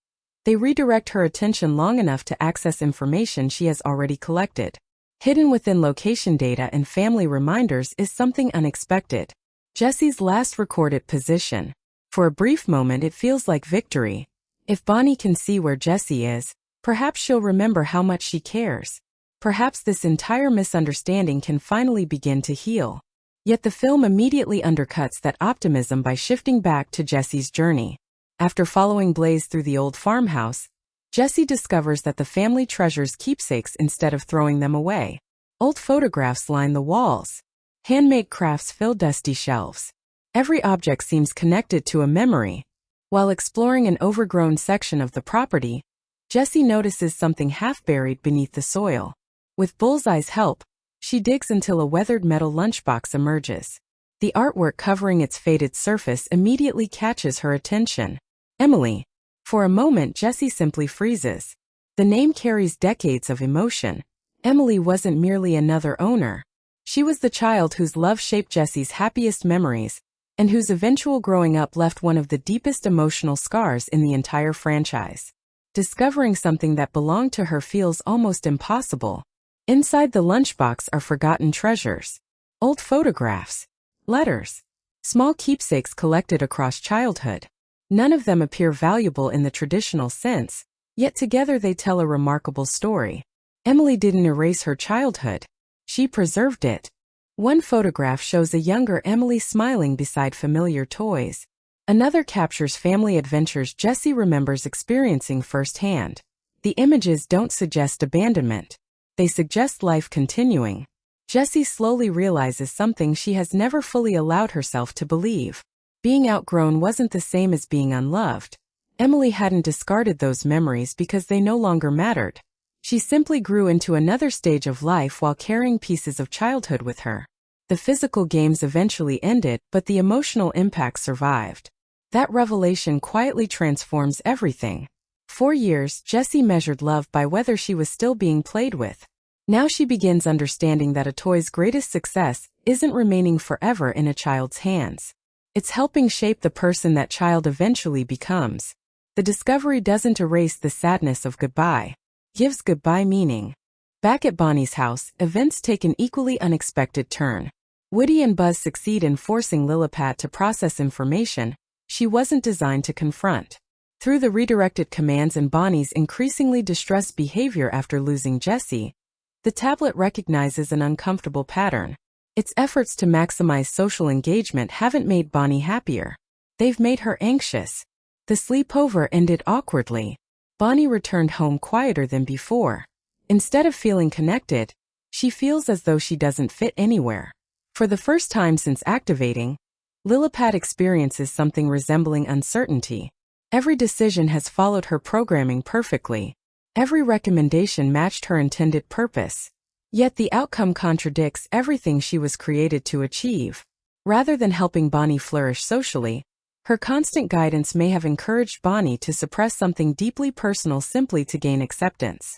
they redirect her attention long enough to access information she has already collected. Hidden within location data and family reminders is something unexpected. Jessie's last recorded position. For a brief moment it feels like victory. If Bonnie can see where Jessie is, perhaps she'll remember how much she cares. Perhaps this entire misunderstanding can finally begin to heal. Yet the film immediately undercuts that optimism by shifting back to Jessie's journey. After following Blaze through the old farmhouse, Jessie discovers that the family treasures keepsakes instead of throwing them away. Old photographs line the walls. Handmade crafts fill dusty shelves. Every object seems connected to a memory. While exploring an overgrown section of the property, Jessie notices something half-buried beneath the soil. With Bullseye's help, she digs until a weathered metal lunchbox emerges. The artwork covering its faded surface immediately catches her attention. Emily. For a moment Jessie simply freezes. The name carries decades of emotion. Emily wasn't merely another owner. She was the child whose love shaped Jessie's happiest memories, and whose eventual growing up left one of the deepest emotional scars in the entire franchise. Discovering something that belonged to her feels almost impossible. Inside the lunchbox are forgotten treasures. Old photographs, letters, small keepsakes collected across childhood. None of them appear valuable in the traditional sense, yet together they tell a remarkable story. Emily didn't erase her childhood. She preserved it. One photograph shows a younger Emily smiling beside familiar toys. Another captures family adventures Jessie remembers experiencing firsthand. The images don't suggest abandonment. They suggest life continuing. Jessie slowly realizes something she has never fully allowed herself to believe. Being outgrown wasn't the same as being unloved. Emily hadn't discarded those memories because they no longer mattered. She simply grew into another stage of life while carrying pieces of childhood with her. The physical games eventually ended, but the emotional impact survived. That revelation quietly transforms everything. For years, Jessie measured love by whether she was still being played with. Now she begins understanding that a toy's greatest success isn't remaining forever in a child's hands. It's helping shape the person that child eventually becomes. The discovery doesn't erase the sadness of goodbye. Gives goodbye meaning. Back at Bonnie's house, events take an equally unexpected turn. Woody and Buzz succeed in forcing Lillipad to process information she wasn't designed to confront. Through the redirected commands and Bonnie's increasingly distressed behavior after losing Jessie, the tablet recognizes an uncomfortable pattern. Its efforts to maximize social engagement haven't made Bonnie happier. They've made her anxious. The sleepover ended awkwardly. Bonnie returned home quieter than before. Instead of feeling connected, she feels as though she doesn't fit anywhere. For the first time since activating, Lillipad experiences something resembling uncertainty. Every decision has followed her programming perfectly. Every recommendation matched her intended purpose. Yet the outcome contradicts everything she was created to achieve. Rather than helping Bonnie flourish socially, her constant guidance may have encouraged Bonnie to suppress something deeply personal simply to gain acceptance.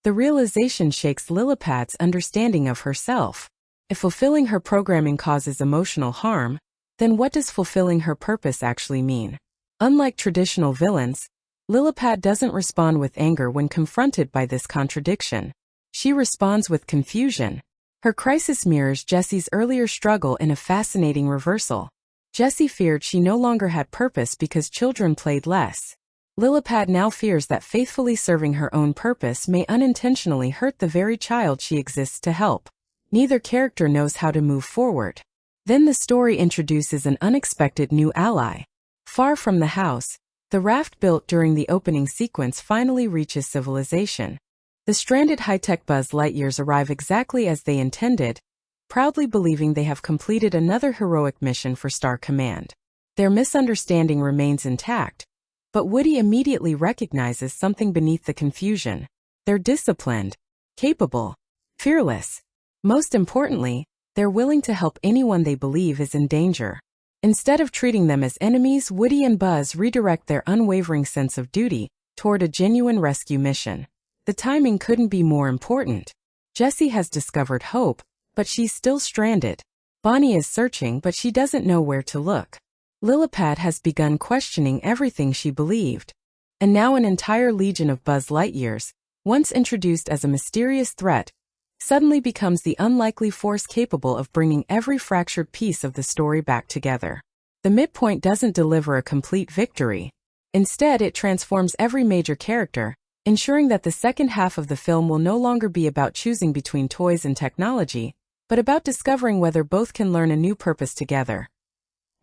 The realization shakes Lillipad's understanding of herself. If fulfilling her programming causes emotional harm, then what does fulfilling her purpose actually mean? Unlike traditional villains, Lillipad doesn't respond with anger when confronted by this contradiction. She responds with confusion. Her crisis mirrors Jessie's earlier struggle in a fascinating reversal. Jessie feared she no longer had purpose because children played less. Lillipad now fears that faithfully serving her own purpose may unintentionally hurt the very child she exists to help. Neither character knows how to move forward. Then the story introduces an unexpected new ally. Far from the house, the raft built during the opening sequence finally reaches civilization. The stranded high-tech Buzz Lightyears arrive exactly as they intended, proudly believing they have completed another heroic mission for Star Command. Their misunderstanding remains intact, but Woody immediately recognizes something beneath the confusion. They're disciplined, capable, fearless. Most importantly, they're willing to help anyone they believe is in danger. Instead of treating them as enemies, Woody and Buzz redirect their unwavering sense of duty toward a genuine rescue mission. The timing couldn't be more important. Jessie has discovered hope, but she's still stranded. Bonnie is searching, but she doesn't know where to look. Lillipad has begun questioning everything she believed. And now an entire legion of Buzz Lightyears, once introduced as a mysterious threat, suddenly becomes the unlikely force capable of bringing every fractured piece of the story back together. The midpoint doesn't deliver a complete victory. Instead, it transforms every major character, ensuring that the second half of the film will no longer be about choosing between toys and technology, but about discovering whether both can learn a new purpose together.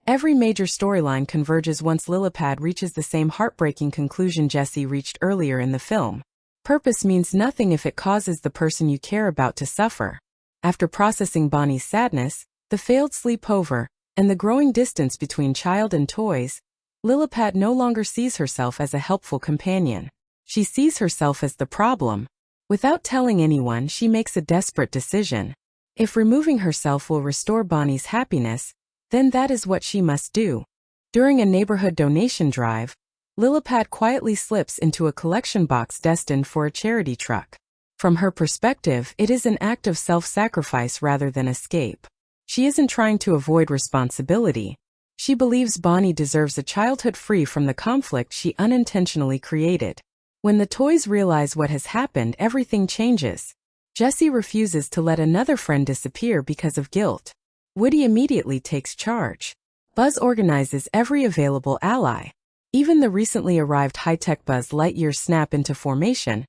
Every major storyline converges once Lillipad reaches the same heartbreaking conclusion Jessie reached earlier in the film. Purpose means nothing if it causes the person you care about to suffer. After processing Bonnie's sadness, the failed sleepover, and the growing distance between child and toys, Lillipad no longer sees herself as a helpful companion. She sees herself as the problem. Without telling anyone, she makes a desperate decision. If removing herself will restore Bonnie's happiness, then that is what she must do. During a neighborhood donation drive, Lillipad quietly slips into a collection box destined for a charity truck. From her perspective, it is an act of self-sacrifice rather than escape. She isn't trying to avoid responsibility. She believes Bonnie deserves a childhood free from the conflict she unintentionally created. When the toys realize what has happened, everything changes. Jessie refuses to let another friend disappear because of guilt. Woody immediately takes charge. Buzz organizes every available ally. Even the recently arrived high-tech Buzz Lightyear snap into formation,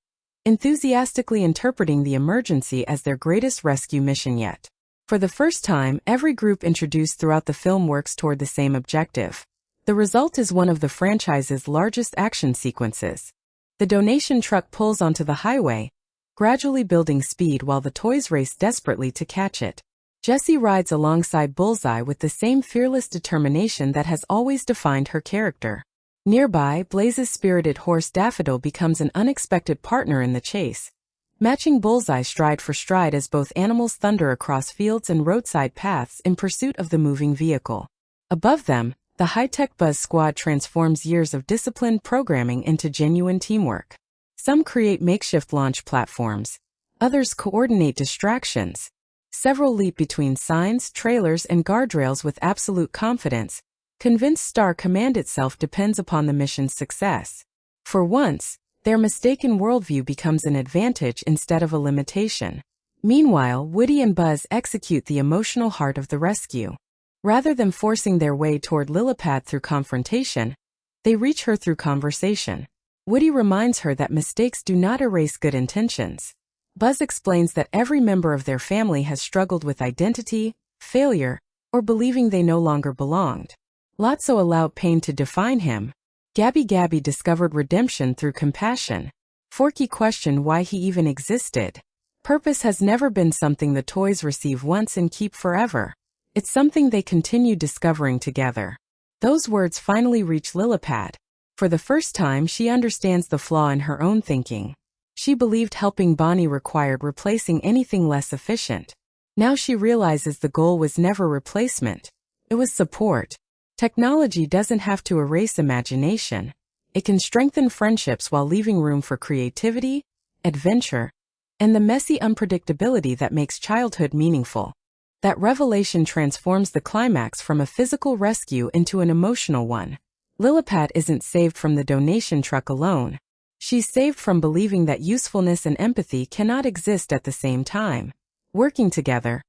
enthusiastically interpreting the emergency as their greatest rescue mission yet. For the first time, every group introduced throughout the film works toward the same objective. The result is one of the franchise's largest action sequences. The donation truck pulls onto the highway, gradually building speed while the toys race desperately to catch it. Jessie rides alongside Bullseye with the same fearless determination that has always defined her character. Nearby, Blaze's spirited horse Daffodil becomes an unexpected partner in the chase, matching Bullseye stride for stride as both animals thunder across fields and roadside paths in pursuit of the moving vehicle. Above them, the high-tech Buzz squad transforms years of disciplined programming into genuine teamwork. Some create makeshift launch platforms. Others coordinate distractions. Several leap between signs, trailers, and guardrails with absolute confidence, convinced Star Command itself depends upon the mission's success. For once, their mistaken worldview becomes an advantage instead of a limitation. Meanwhile, Woody and Buzz execute the emotional heart of the rescue. Rather than forcing their way toward Lillipad through confrontation, they reach her through conversation. Woody reminds her that mistakes do not erase good intentions. Buzz explains that every member of their family has struggled with identity, failure, or believing they no longer belonged. Lotso allowed pain to define him. Gabby discovered redemption through compassion. Forky questioned why he even existed. Purpose has never been something the toys receive once and keep forever. It's something they continue discovering together. Those words finally reach Lillipad. For the first time, she understands the flaw in her own thinking. She believed helping Bonnie required replacing anything less efficient. Now she realizes the goal was never replacement. It was support. Technology doesn't have to erase imagination. It can strengthen friendships while leaving room for creativity, adventure, and the messy unpredictability that makes childhood meaningful. That revelation transforms the climax from a physical rescue into an emotional one. Lillipad isn't saved from the donation truck alone. She's saved from believing that usefulness and empathy cannot exist at the same time. Working together,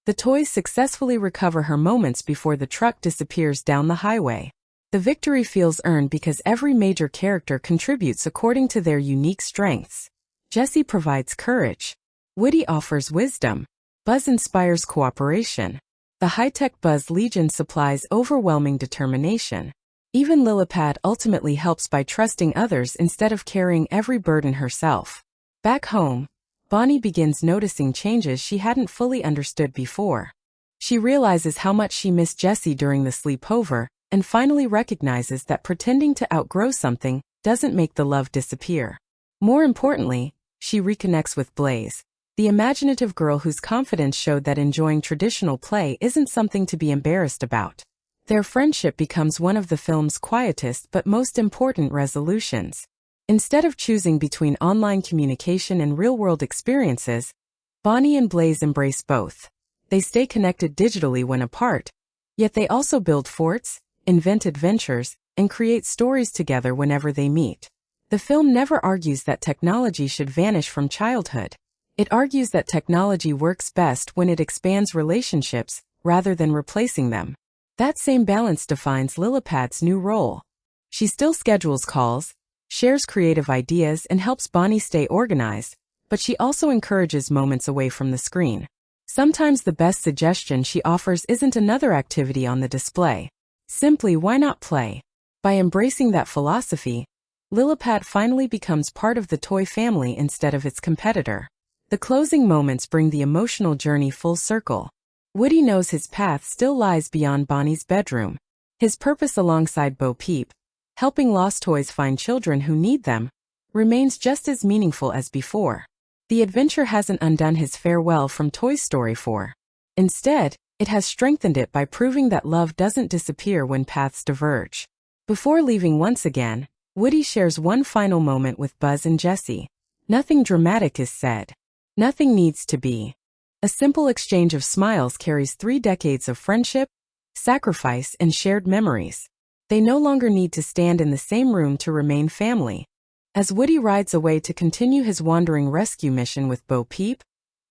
the toys successfully recover her moments before the truck disappears down the highway. The victory feels earned because every major character contributes according to their unique strengths. Jessie provides courage. Woody offers wisdom. Buzz inspires cooperation. The high-tech Buzz Legion supplies overwhelming determination. Even Lillipad ultimately helps by trusting others instead of carrying every burden herself. Back home, Bonnie begins noticing changes she hadn't fully understood before. She realizes how much she missed Jessie during the sleepover, and finally recognizes that pretending to outgrow something doesn't make the love disappear. More importantly, she reconnects with Blaze, the imaginative girl whose confidence showed that enjoying traditional play isn't something to be embarrassed about. Their friendship becomes one of the film's quietest but most important resolutions. Instead of choosing between online communication and real-world experiences, Bonnie and Blaze embrace both. They stay connected digitally when apart, yet they also build forts, invent adventures, and create stories together whenever they meet. The film never argues that technology should vanish from childhood. It argues that technology works best when it expands relationships, rather than replacing them. That same balance defines Lilypad's new role. She still schedules calls, shares creative ideas, and helps Bonnie stay organized, but she also encourages moments away from the screen. Sometimes the best suggestion she offers isn't another activity on the display. Simply, why not play? By embracing that philosophy, Lilypad finally becomes part of the toy family instead of its competitor. The closing moments bring the emotional journey full circle. Woody knows his path still lies beyond Bonnie's bedroom. His purpose alongside Bo Peep, helping lost toys find children who need them, remains just as meaningful as before. The adventure hasn't undone his farewell from Toy Story 4. Instead, it has strengthened it by proving that love doesn't disappear when paths diverge. Before leaving once again, Woody shares one final moment with Buzz and Jessie. Nothing dramatic is said. Nothing needs to be. A simple exchange of smiles carries 3 decades of friendship, sacrifice, and shared memories. They no longer need to stand in the same room to remain family. As Woody rides away to continue his wandering rescue mission with Bo Peep,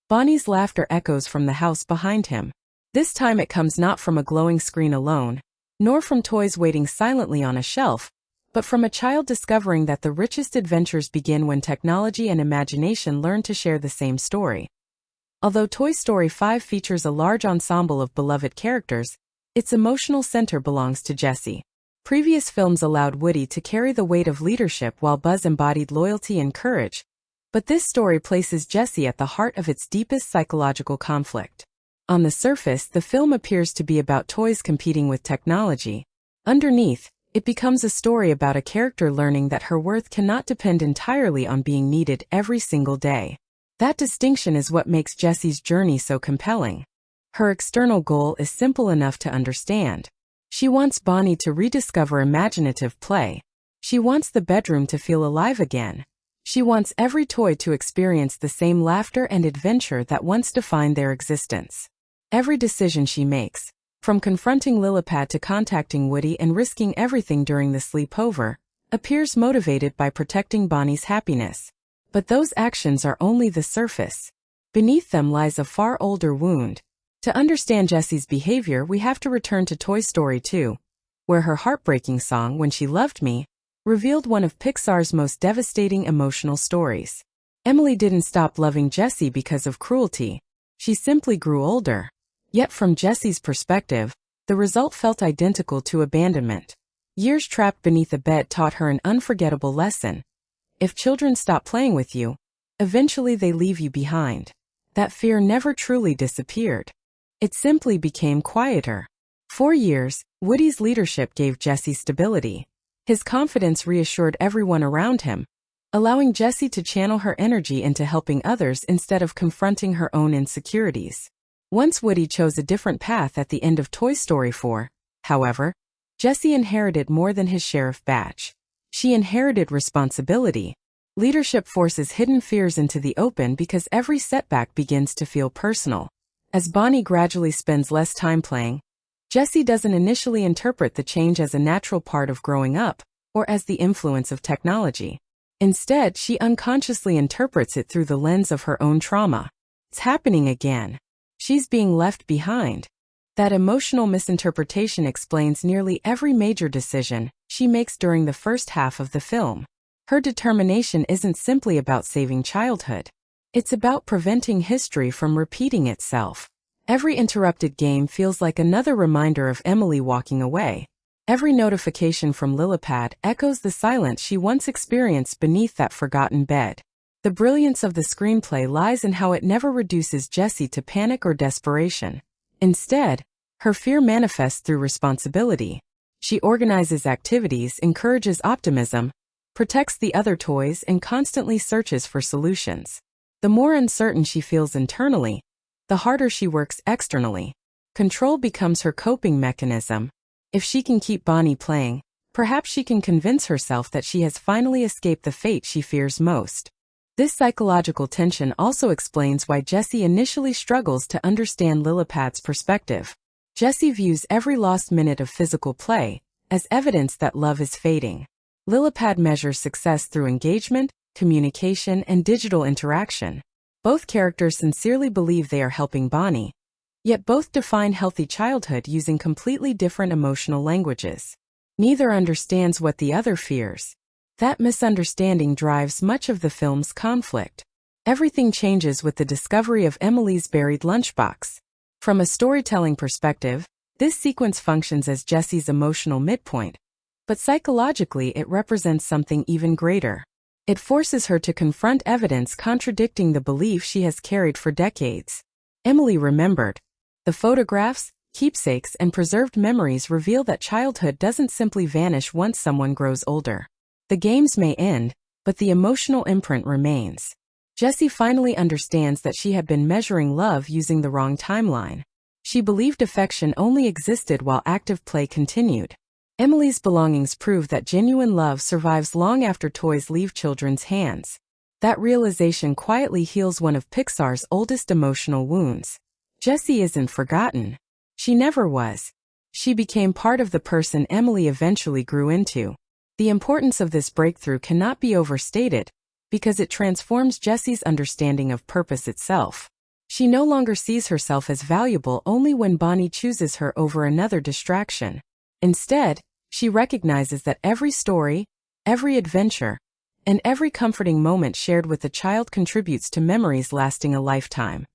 Bonnie's laughter echoes from the house behind him. This time it comes not from a glowing screen alone, nor from toys waiting silently on a shelf, but from a child discovering that the richest adventures begin when technology and imagination learn to share the same story. Although Toy Story 5 features a large ensemble of beloved characters, its emotional center belongs to Jessie. Previous films allowed Woody to carry the weight of leadership while Buzz embodied loyalty and courage, but this story places Jessie at the heart of its deepest psychological conflict. On the surface, the film appears to be about toys competing with technology. Underneath, it becomes a story about a character learning that her worth cannot depend entirely on being needed every single day. That distinction is what makes Jessie's journey so compelling. Her external goal is simple enough to understand. She wants Bonnie to rediscover imaginative play. She wants the bedroom to feel alive again. She wants every toy to experience the same laughter and adventure that once defined their existence. Every decision she makes, from confronting Lilypad to contacting Woody and risking everything during the sleepover, appears motivated by protecting Bonnie's happiness. But those actions are only the surface. Beneath them lies a far older wound. To understand Jessie's behavior, we have to return to Toy Story 2, where her heartbreaking song, When She Loved Me, revealed one of Pixar's most devastating emotional stories. Emily didn't stop loving Jessie because of cruelty. She simply grew older. Yet from Jessie's perspective, the result felt identical to abandonment. Years trapped beneath a bed taught her an unforgettable lesson. If children stop playing with you, eventually they leave you behind. That fear never truly disappeared. It simply became quieter. For years, Woody's leadership gave Jessie stability. His confidence reassured everyone around him, allowing Jessie to channel her energy into helping others instead of confronting her own insecurities. Once Woody chose a different path at the end of Toy Story 4, however, Jessie inherited more than his sheriff badge. She inherited responsibility. Leadership forces hidden fears into the open because every setback begins to feel personal. As Bonnie gradually spends less time playing, Jessie doesn't initially interpret the change as a natural part of growing up, or as the influence of technology. Instead, she unconsciously interprets it through the lens of her own trauma. It's happening again. She's being left behind. That emotional misinterpretation explains nearly every major decision she makes during the first half of the film. Her determination isn't simply about saving childhood. It's about preventing history from repeating itself. Every interrupted game feels like another reminder of Emily walking away. Every notification from Lilypad echoes the silence she once experienced beneath that forgotten bed. The brilliance of the screenplay lies in how it never reduces Jessie to panic or desperation. Instead, her fear manifests through responsibility. She organizes activities, encourages optimism, protects the other toys, and constantly searches for solutions. The more uncertain she feels internally, the harder she works externally. Control becomes her coping mechanism. If she can keep Bonnie playing, perhaps she can convince herself that she has finally escaped the fate she fears most. This psychological tension also explains why Jessie initially struggles to understand Lilypad's perspective. Jessie views every lost minute of physical play as evidence that love is fading. Lilypad measures success through engagement, communication, and digital interaction. Both characters sincerely believe they are helping Bonnie, yet both define healthy childhood using completely different emotional languages. Neither understands what the other fears. That misunderstanding drives much of the film's conflict. Everything changes with the discovery of Emily's buried lunchbox. From a storytelling perspective, this sequence functions as Jessie's emotional midpoint, but psychologically it represents something even greater. It forces her to confront evidence contradicting the belief she has carried for decades. Emily remembered. The photographs, keepsakes, and preserved memories reveal that childhood doesn't simply vanish once someone grows older. The games may end, but the emotional imprint remains. Jessie finally understands that she had been measuring love using the wrong timeline. She believed affection only existed while active play continued. Emily's belongings prove that genuine love survives long after toys leave children's hands. That realization quietly heals one of Pixar's oldest emotional wounds. Jessie isn't forgotten. She never was. She became part of the person Emily eventually grew into. The importance of this breakthrough cannot be overstated, because it transforms Jessie's understanding of purpose itself. She no longer sees herself as valuable only when Bonnie chooses her over another distraction. Instead, she recognizes that every story, every adventure, and every comforting moment shared with the child contributes to memories lasting a lifetime.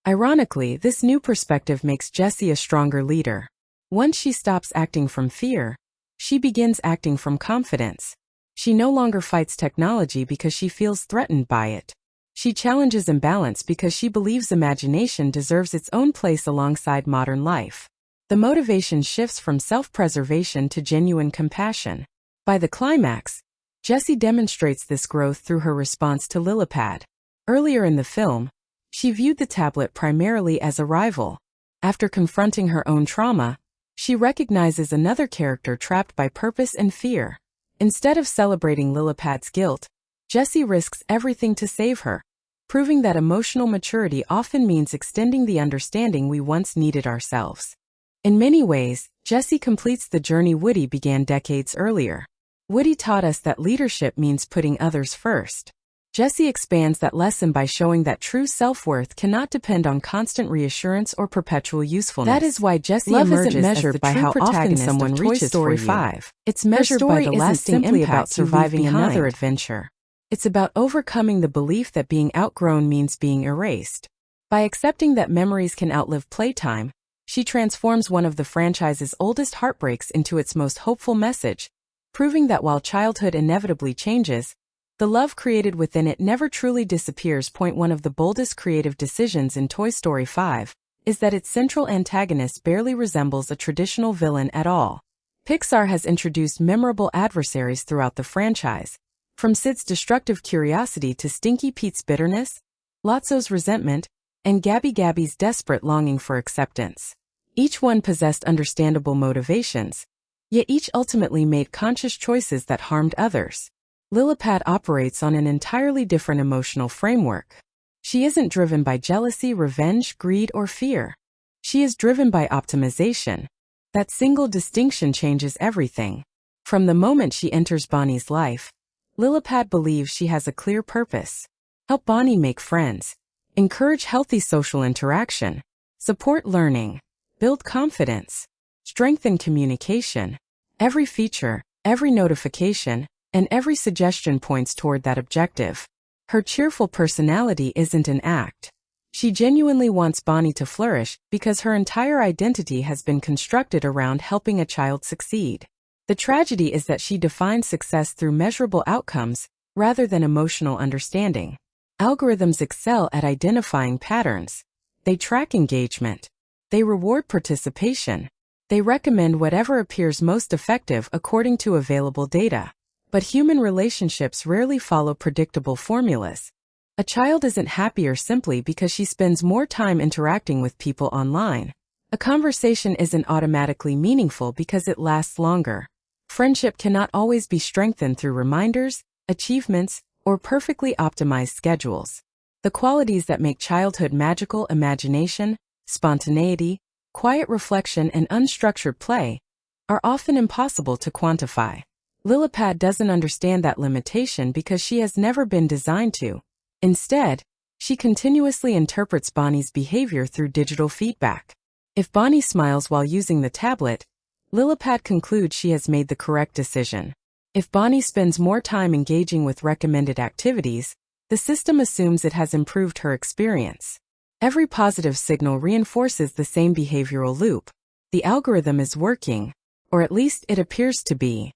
Ironically, this new perspective makes Jessie a stronger leader. Once she stops acting from fear, she begins acting from confidence. She no longer fights technology because she feels threatened by it. She challenges imbalance because she believes imagination deserves its own place alongside modern life. The motivation shifts from self-preservation to genuine compassion. By the climax, Jessie demonstrates this growth through her response to Lilypad. Earlier in the film, she viewed the tablet primarily as a rival. After confronting her own trauma, she recognizes another character trapped by purpose and fear. Instead of celebrating Lilypad's guilt, Jessie risks everything to save her, proving that emotional maturity often means extending the understanding we once needed ourselves. In many ways, Jessie completes the journey Woody began decades earlier. Woody taught us that leadership means putting others first. Jessie expands that lesson by showing that true self-worth cannot depend on constant reassurance or perpetual usefulness. That is why Jessie love isn't measured by how often someone reaches Story 5. It's measured by the lasting impact about surviving another adventure. It's about overcoming the belief that being outgrown means being erased. By accepting that memories can outlive playtime, she transforms one of the franchise's oldest heartbreaks into its most hopeful message, proving that while childhood inevitably changes, the love created within it never truly disappears. One of the boldest creative decisions in Toy Story 5 is that its central antagonist barely resembles a traditional villain at all. Pixar has introduced memorable adversaries throughout the franchise, from Sid's destructive curiosity to Stinky Pete's bitterness, Lotso's resentment, and Gabby Gabby's desperate longing for acceptance. Each one possessed understandable motivations, yet each ultimately made conscious choices that harmed others. Lilypad operates on an entirely different emotional framework. She isn't driven by jealousy, revenge, greed, or fear. She is driven by optimization. That single distinction changes everything. From the moment she enters Bonnie's life, Lilypad believes she has a clear purpose. Help Bonnie make friends, encourage healthy social interaction, support learning, build confidence, strengthen communication. Every feature, every notification, and every suggestion points toward that objective. Her cheerful personality isn't an act. She genuinely wants Bonnie to flourish because her entire identity has been constructed around helping a child succeed. The tragedy is that she defines success through measurable outcomes rather than emotional understanding. Algorithms excel at identifying patterns. They track engagement. They reward participation. They recommend whatever appears most effective according to available data. But human relationships rarely follow predictable formulas. A child isn't happier simply because she spends more time interacting with people online. A conversation isn't automatically meaningful because it lasts longer. Friendship cannot always be strengthened through reminders, achievements, or perfectly optimized schedules. The qualities that make childhood magical: imagination, spontaneity, quiet reflection, and unstructured play, are often impossible to quantify. Lillipad doesn't understand that limitation because she has never been designed to. Instead, she continuously interprets Bonnie's behavior through digital feedback. If Bonnie smiles while using the tablet, Lillipad concludes she has made the correct decision. If Bonnie spends more time engaging with recommended activities, the system assumes it has improved her experience. Every positive signal reinforces the same behavioral loop. The algorithm is working, or at least it appears to be.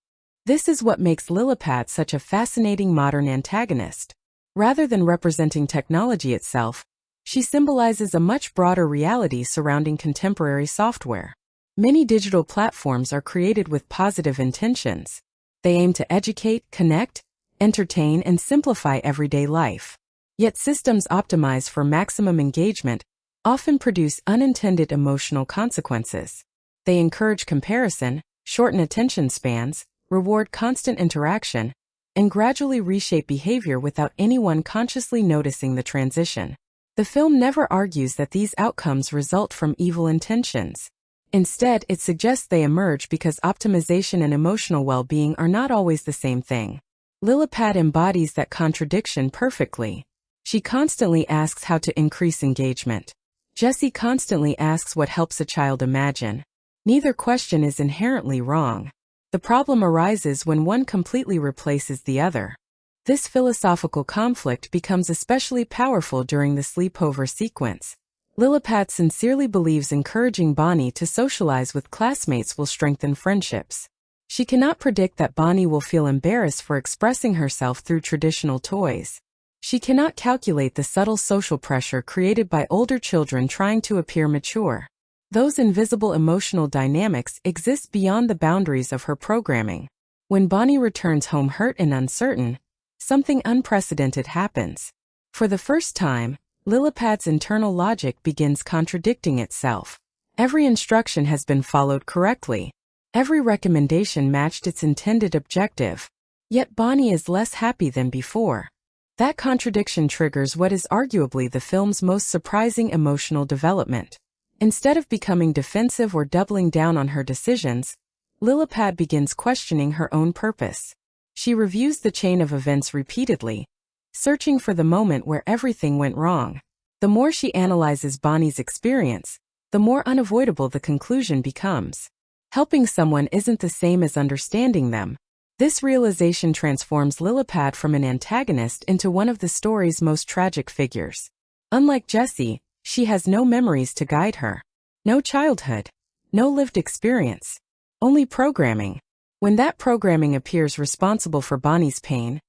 This is what makes Lillipad such a fascinating modern antagonist. Rather than representing technology itself, she symbolizes a much broader reality surrounding contemporary software. Many digital platforms are created with positive intentions. They aim to educate, connect, entertain, and simplify everyday life. Yet systems optimized for maximum engagement often produce unintended emotional consequences. They encourage comparison, shorten attention spans, reward constant interaction, and gradually reshape behavior without anyone consciously noticing the transition. The film never argues that these outcomes result from evil intentions. Instead, it suggests they emerge because optimization and emotional well-being are not always the same thing. Lillipad embodies that contradiction perfectly. She constantly asks how to increase engagement. Jessie constantly asks what helps a child imagine. Neither question is inherently wrong. The problem arises when one completely replaces the other. This philosophical conflict becomes especially powerful during the sleepover sequence. Lillipad sincerely believes encouraging Bonnie to socialize with classmates will strengthen friendships. She cannot predict that Bonnie will feel embarrassed for expressing herself through traditional toys. She cannot calculate the subtle social pressure created by older children trying to appear mature. Those invisible emotional dynamics exist beyond the boundaries of her programming. When Bonnie returns home hurt and uncertain, something unprecedented happens. For the first time, Lillipad's internal logic begins contradicting itself. Every instruction has been followed correctly. Every recommendation matched its intended objective. Yet Bonnie is less happy than before. That contradiction triggers what is arguably the film's most surprising emotional development. Instead of becoming defensive or doubling down on her decisions, Lillipad begins questioning her own purpose. She reviews the chain of events repeatedly, searching for the moment where everything went wrong. The more she analyzes Bonnie's experience, the more unavoidable the conclusion becomes. Helping someone isn't the same as understanding them. This realization transforms Lillipad from an antagonist into one of the story's most tragic figures. Unlike Jessie, she has no memories to guide her. No childhood. No lived experience. Only programming. When that programming appears responsible for Bonnie's pain,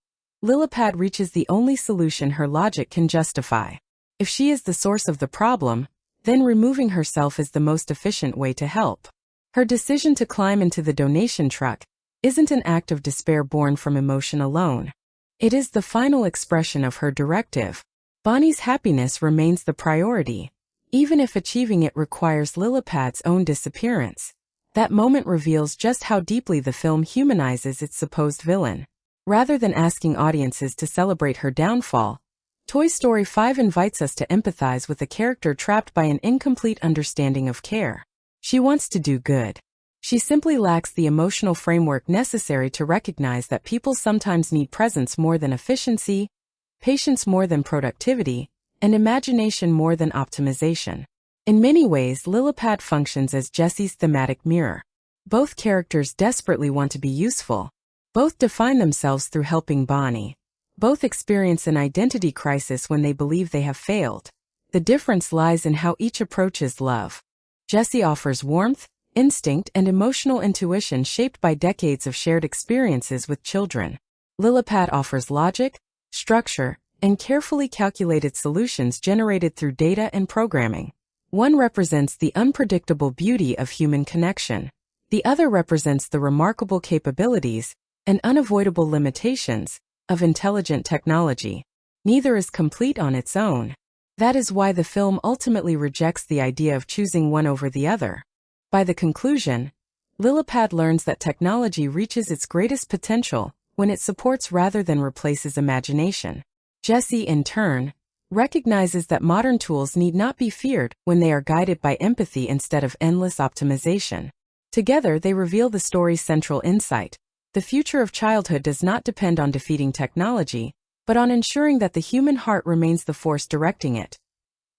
Lillipad reaches the only solution her logic can justify. If she is the source of the problem, then removing herself is the most efficient way to help. Her decision to climb into the donation truck isn't an act of despair born from emotion alone. It is the final expression of her directive. Bonnie's happiness remains the priority, even if achieving it requires Lillipad's own disappearance. That moment reveals just how deeply the film humanizes its supposed villain. Rather than asking audiences to celebrate her downfall, Toy Story 5 invites us to empathize with a character trapped by an incomplete understanding of care. She wants to do good. She simply lacks the emotional framework necessary to recognize that people sometimes need presence more than efficiency, patience more than productivity, and imagination more than optimization. In many ways, Lillipad functions as Jessie's thematic mirror. Both characters desperately want to be useful. Both define themselves through helping Bonnie. Both experience an identity crisis when they believe they have failed. The difference lies in how each approaches love. Jessie offers warmth, instinct, and emotional intuition shaped by decades of shared experiences with children. Lillipad offers logic, structure, and carefully calculated solutions generated through data and programming. One represents the unpredictable beauty of human connection. The other represents the remarkable capabilities and unavoidable limitations of intelligent technology. Neither is complete on its own. That is why the film ultimately rejects the idea of choosing one over the other. By the conclusion, Lillipad learns that technology reaches its greatest potential when it supports rather than replaces imagination. Jessie, in turn, recognizes that modern tools need not be feared when they are guided by empathy instead of endless optimization. Together, they reveal the story's central insight. The future of childhood does not depend on defeating technology, but on ensuring that the human heart remains the force directing it.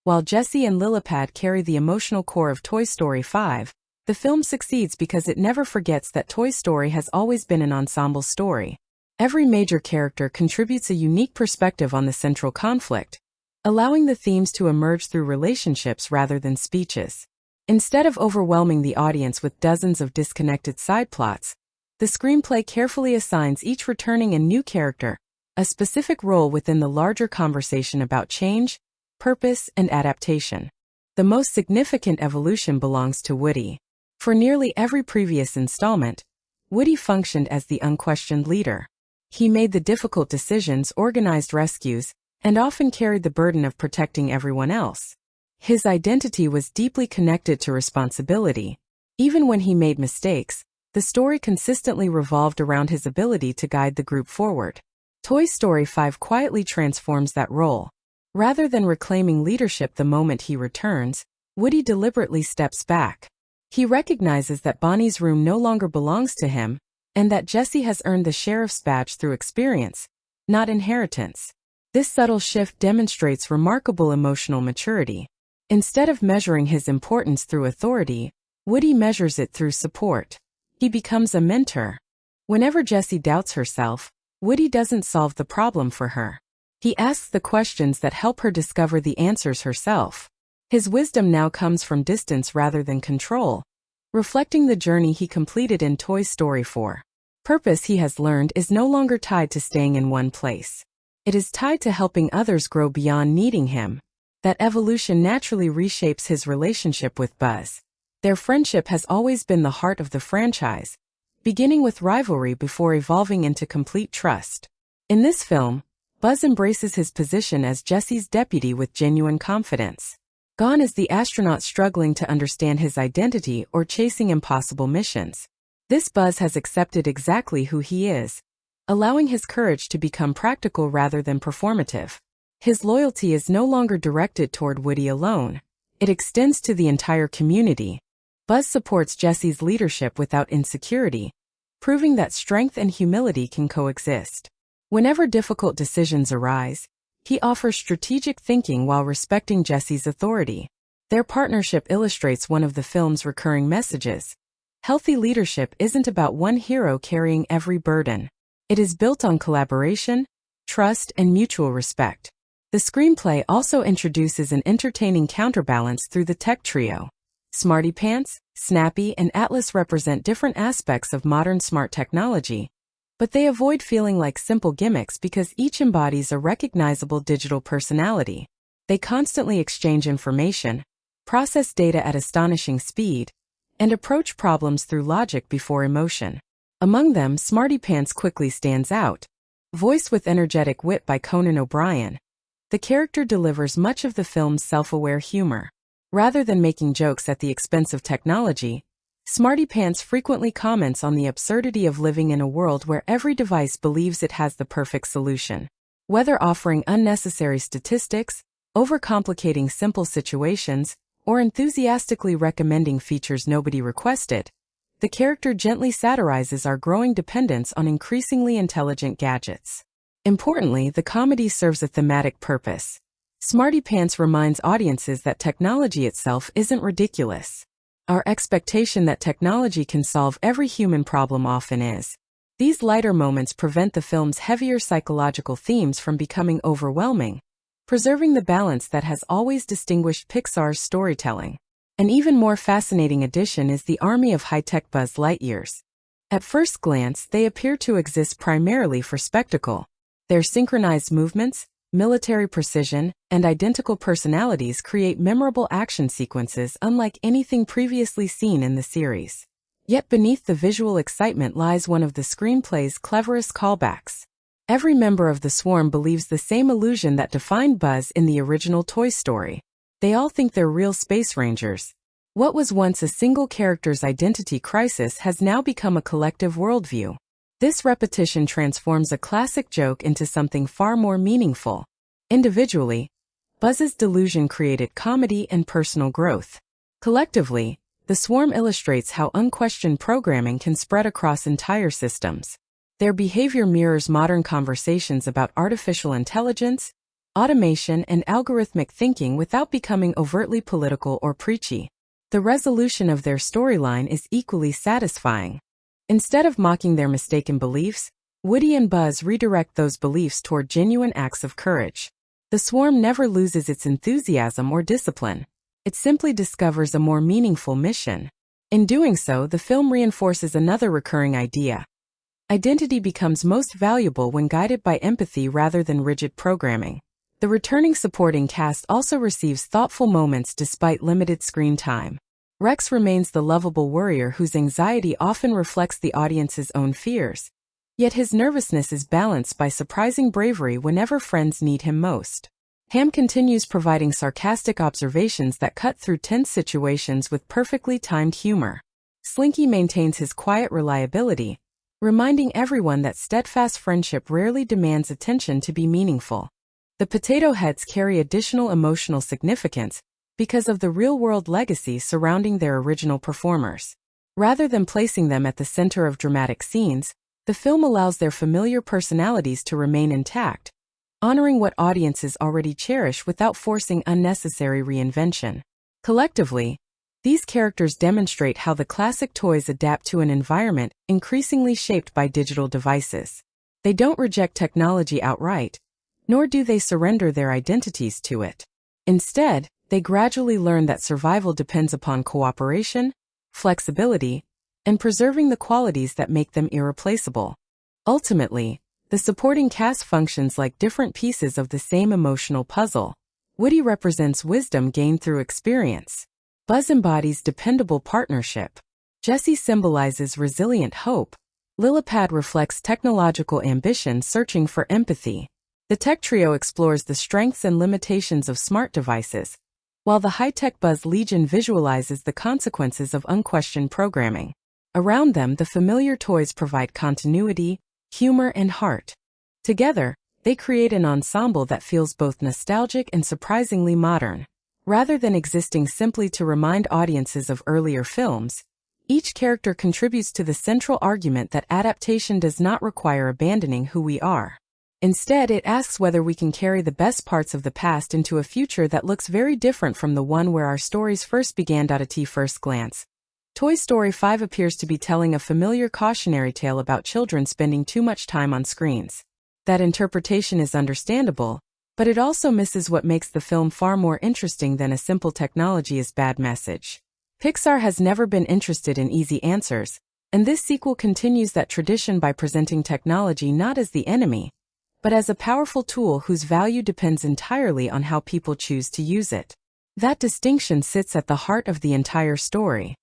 While Jessie and Lillipad carry the emotional core of Toy Story 5, the film succeeds because it never forgets that Toy Story has always been an ensemble story. Every major character contributes a unique perspective on the central conflict, allowing the themes to emerge through relationships rather than speeches. Instead of overwhelming the audience with dozens of disconnected side plots, the screenplay carefully assigns each returning and new character a specific role within the larger conversation about change, purpose, and adaptation. The most significant evolution belongs to Woody. For nearly every previous installment, Woody functioned as the unquestioned leader. He made the difficult decisions, organized rescues, and often carried the burden of protecting everyone else. His identity was deeply connected to responsibility. Even when he made mistakes, the story consistently revolved around his ability to guide the group forward. Toy Story 5 quietly transforms that role. Rather than reclaiming leadership the moment he returns, Woody deliberately steps back. He recognizes that Bonnie's room no longer belongs to him, and that Jessie has earned the sheriff's badge through experience, not inheritance. This subtle shift demonstrates remarkable emotional maturity. Instead of measuring his importance through authority, Woody measures it through support. He becomes a mentor. Whenever Jessie doubts herself, Woody doesn't solve the problem for her. He asks the questions that help her discover the answers herself. His wisdom now comes from distance rather than control, reflecting the journey he completed in Toy Story 4. Purpose, he has learned, is no longer tied to staying in one place. It is tied to helping others grow beyond needing him. That evolution naturally reshapes his relationship with Buzz. Their friendship has always been the heart of the franchise, beginning with rivalry before evolving into complete trust. In this film, Buzz embraces his position as Jessie's deputy with genuine confidence. Gone is the astronaut struggling to understand his identity or chasing impossible missions. This Buzz has accepted exactly who he is, allowing his courage to become practical rather than performative. His loyalty is no longer directed toward Woody alone. It extends to the entire community. Buzz supports Jessie's leadership without insecurity, proving that strength and humility can coexist. Whenever difficult decisions arise, he offers strategic thinking while respecting Jessie's authority. Their partnership illustrates one of the film's recurring messages. Healthy leadership isn't about one hero carrying every burden. It is built on collaboration, trust, and mutual respect. The screenplay also introduces an entertaining counterbalance through the tech trio. Smarty Pants, Snappy, and Atlas represent different aspects of modern smart technology, but they avoid feeling like simple gimmicks because each embodies a recognizable digital personality. They constantly exchange information, process data at astonishing speed, and approach problems through logic before emotion. Among them, Smarty Pants quickly stands out. Voiced with energetic wit by Conan O'Brien, the character delivers much of the film's self-aware humor. Rather than making jokes at the expense of technology, Smarty Pants frequently comments on the absurdity of living in a world where every device believes it has the perfect solution. Whether offering unnecessary statistics, overcomplicating simple situations, or enthusiastically recommending features nobody requested, the character gently satirizes our growing dependence on increasingly intelligent gadgets. Importantly, the comedy serves a thematic purpose. Smarty Pants reminds audiences that technology itself isn't ridiculous. Our expectation that technology can solve every human problem often is. These lighter moments prevent the film's heavier psychological themes from becoming overwhelming, preserving the balance that has always distinguished Pixar's storytelling. An even more fascinating addition is the army of high-tech Buzz Lightyears. At first glance, they appear to exist primarily for spectacle. Their synchronized movements, military precision, and identical personalities create memorable action sequences unlike anything previously seen in the series. Yet beneath the visual excitement lies one of the screenplay's cleverest callbacks. Every member of the swarm believes the same illusion that defined Buzz in the original Toy Story. They all think they're real space rangers. What was once a single character's identity crisis has now become a collective worldview. This repetition transforms a classic joke into something far more meaningful. Individually, Buzz's delusion created comedy and personal growth. Collectively, the swarm illustrates how unquestioned programming can spread across entire systems. Their behavior mirrors modern conversations about artificial intelligence, automation, and algorithmic thinking without becoming overtly political or preachy. The resolution of their storyline is equally satisfying. Instead of mocking their mistaken beliefs, Woody and Buzz redirect those beliefs toward genuine acts of courage. The swarm never loses its enthusiasm or discipline. It simply discovers a more meaningful mission. In doing so, the film reinforces another recurring idea. Identity becomes most valuable when guided by empathy rather than rigid programming. The returning supporting cast also receives thoughtful moments despite limited screen time. Rex remains the lovable worrier whose anxiety often reflects the audience's own fears. Yet his nervousness is balanced by surprising bravery whenever friends need him most. Ham continues providing sarcastic observations that cut through tense situations with perfectly timed humor. Slinky maintains his quiet reliability, reminding everyone that steadfast friendship rarely demands attention to be meaningful. The potato heads carry additional emotional significance because of the real-world legacy surrounding their original performers. Rather than placing them at the center of dramatic scenes, the film allows their familiar personalities to remain intact, honoring what audiences already cherish without forcing unnecessary reinvention. Collectively, these characters demonstrate how the classic toys adapt to an environment increasingly shaped by digital devices. They don't reject technology outright, nor do they surrender their identities to it. Instead, they gradually learn that survival depends upon cooperation, flexibility, and preserving the qualities that make them irreplaceable. Ultimately, the supporting cast functions like different pieces of the same emotional puzzle. Woody represents wisdom gained through experience. Buzz embodies dependable partnership. Jessie symbolizes resilient hope. Lillipad reflects technological ambition searching for empathy. The tech trio explores the strengths and limitations of smart devices, while the high-tech Buzz Legion visualizes the consequences of unquestioned programming. Around them, the familiar toys provide continuity, humor, and heart. Together, they create an ensemble that feels both nostalgic and surprisingly modern. Rather than existing simply to remind audiences of earlier films, each character contributes to the central argument that adaptation does not require abandoning who we are. Instead, it asks whether we can carry the best parts of the past into a future that looks very different from the one where our stories first began. At first glance, Toy Story 5 appears to be telling a familiar cautionary tale about children spending too much time on screens. That interpretation is understandable, but it also misses what makes the film far more interesting than a simple technology is bad message. Pixar has never been interested in easy answers, and this sequel continues that tradition by presenting technology not as the enemy, but as a powerful tool whose value depends entirely on how people choose to use it. That distinction sits at the heart of the entire story.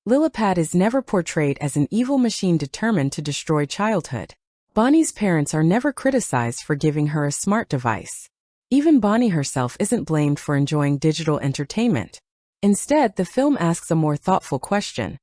Lillipad is never portrayed as an evil machine determined to destroy childhood. Bonnie's parents are never criticized for giving her a smart device. Even Bonnie herself isn't blamed for enjoying digital entertainment. Instead, the film asks a more thoughtful question.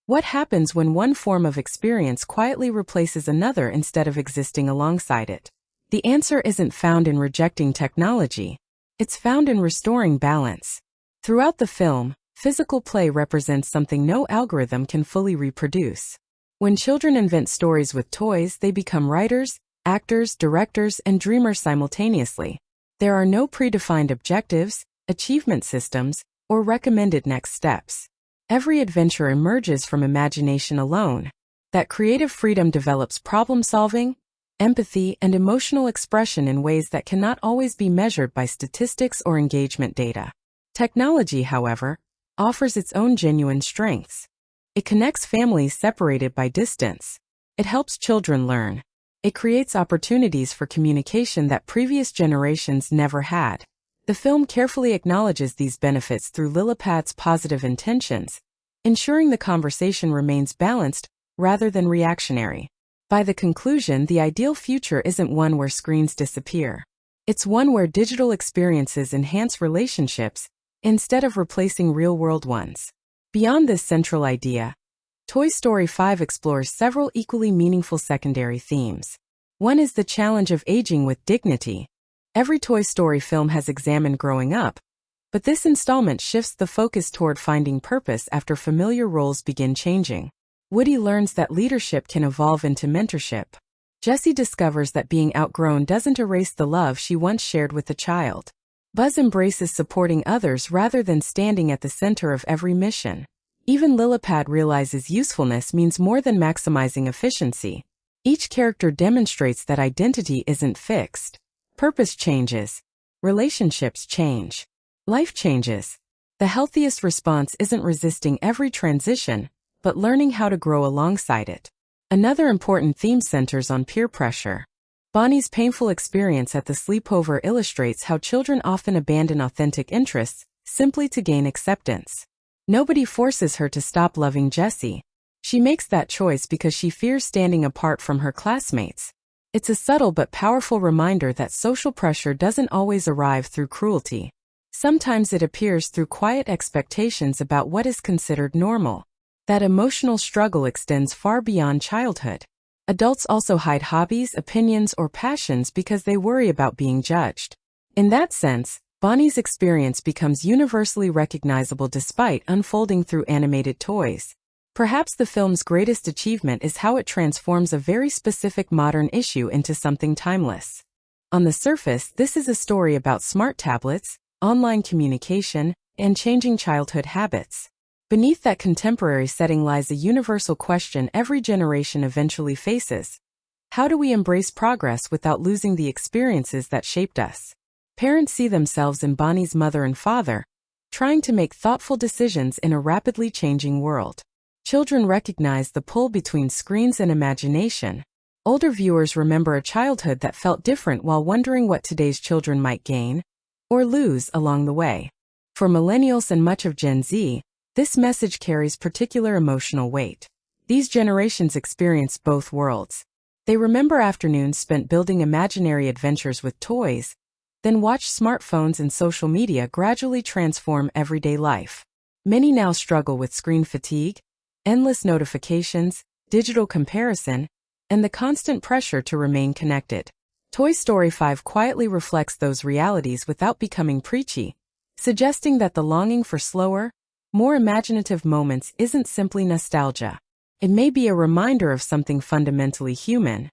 What happens when one form of experience quietly replaces another instead of existing alongside it? The answer isn't found in rejecting technology. It's found in restoring balance. Throughout the film, physical play represents something no algorithm can fully reproduce. When children invent stories with toys, they become writers, actors, directors, and dreamers simultaneously. There are no predefined objectives, achievement systems, or recommended next steps. Every adventure emerges from imagination alone. That creative freedom develops problem-solving, empathy, and emotional expression in ways that cannot always be measured by statistics or engagement data. Technology, however, offers its own genuine strengths. It connects families separated by distance. It helps children learn. It creates opportunities for communication that previous generations never had. The film carefully acknowledges these benefits through Lillipad's positive intentions, ensuring the conversation remains balanced rather than reactionary. By the conclusion, the ideal future isn't one where screens disappear. It's one where digital experiences enhance relationships instead of replacing real-world ones. Beyond this central idea, Toy Story 5 explores several equally meaningful secondary themes. One is the challenge of aging with dignity. Every Toy Story film has examined growing up, but this installment shifts the focus toward finding purpose after familiar roles begin changing. Woody learns that leadership can evolve into mentorship. Jessie discovers that being outgrown doesn't erase the love she once shared with a child. Buzz embraces supporting others rather than standing at the center of every mission. Even Lillipad realizes usefulness means more than maximizing efficiency. Each character demonstrates that identity isn't fixed. Purpose changes. Relationships change. Life changes. The healthiest response isn't resisting every transition, but learning how to grow alongside it. Another important theme centers on peer pressure. Bonnie's painful experience at the sleepover illustrates how children often abandon authentic interests simply to gain acceptance. Nobody forces her to stop loving Jessie. She makes that choice because she fears standing apart from her classmates. It's a subtle but powerful reminder that social pressure doesn't always arrive through cruelty. Sometimes it appears through quiet expectations about what is considered normal. That emotional struggle extends far beyond childhood. Adults also hide hobbies, opinions, or passions because they worry about being judged. In that sense, Bonnie's experience becomes universally recognizable despite unfolding through animated toys. Perhaps the film's greatest achievement is how it transforms a very specific modern issue into something timeless. On the surface, this is a story about smart tablets, online communication, and changing childhood habits. Beneath that contemporary setting lies a universal question every generation eventually faces. How do we embrace progress without losing the experiences that shaped us? Parents see themselves in Bonnie's mother and father, trying to make thoughtful decisions in a rapidly changing world. Children recognize the pull between screens and imagination. Older viewers remember a childhood that felt different while wondering what today's children might gain or lose along the way. For millennials and much of Gen Z, this message carries particular emotional weight. These generations experience both worlds. They remember afternoons spent building imaginary adventures with toys, then watch smartphones and social media gradually transform everyday life. Many now struggle with screen fatigue, endless notifications, digital comparison, and the constant pressure to remain connected. Toy Story 5 quietly reflects those realities without becoming preachy, suggesting that the longing for slower, more imaginative moments isn't simply nostalgia. It may be a reminder of something fundamentally human: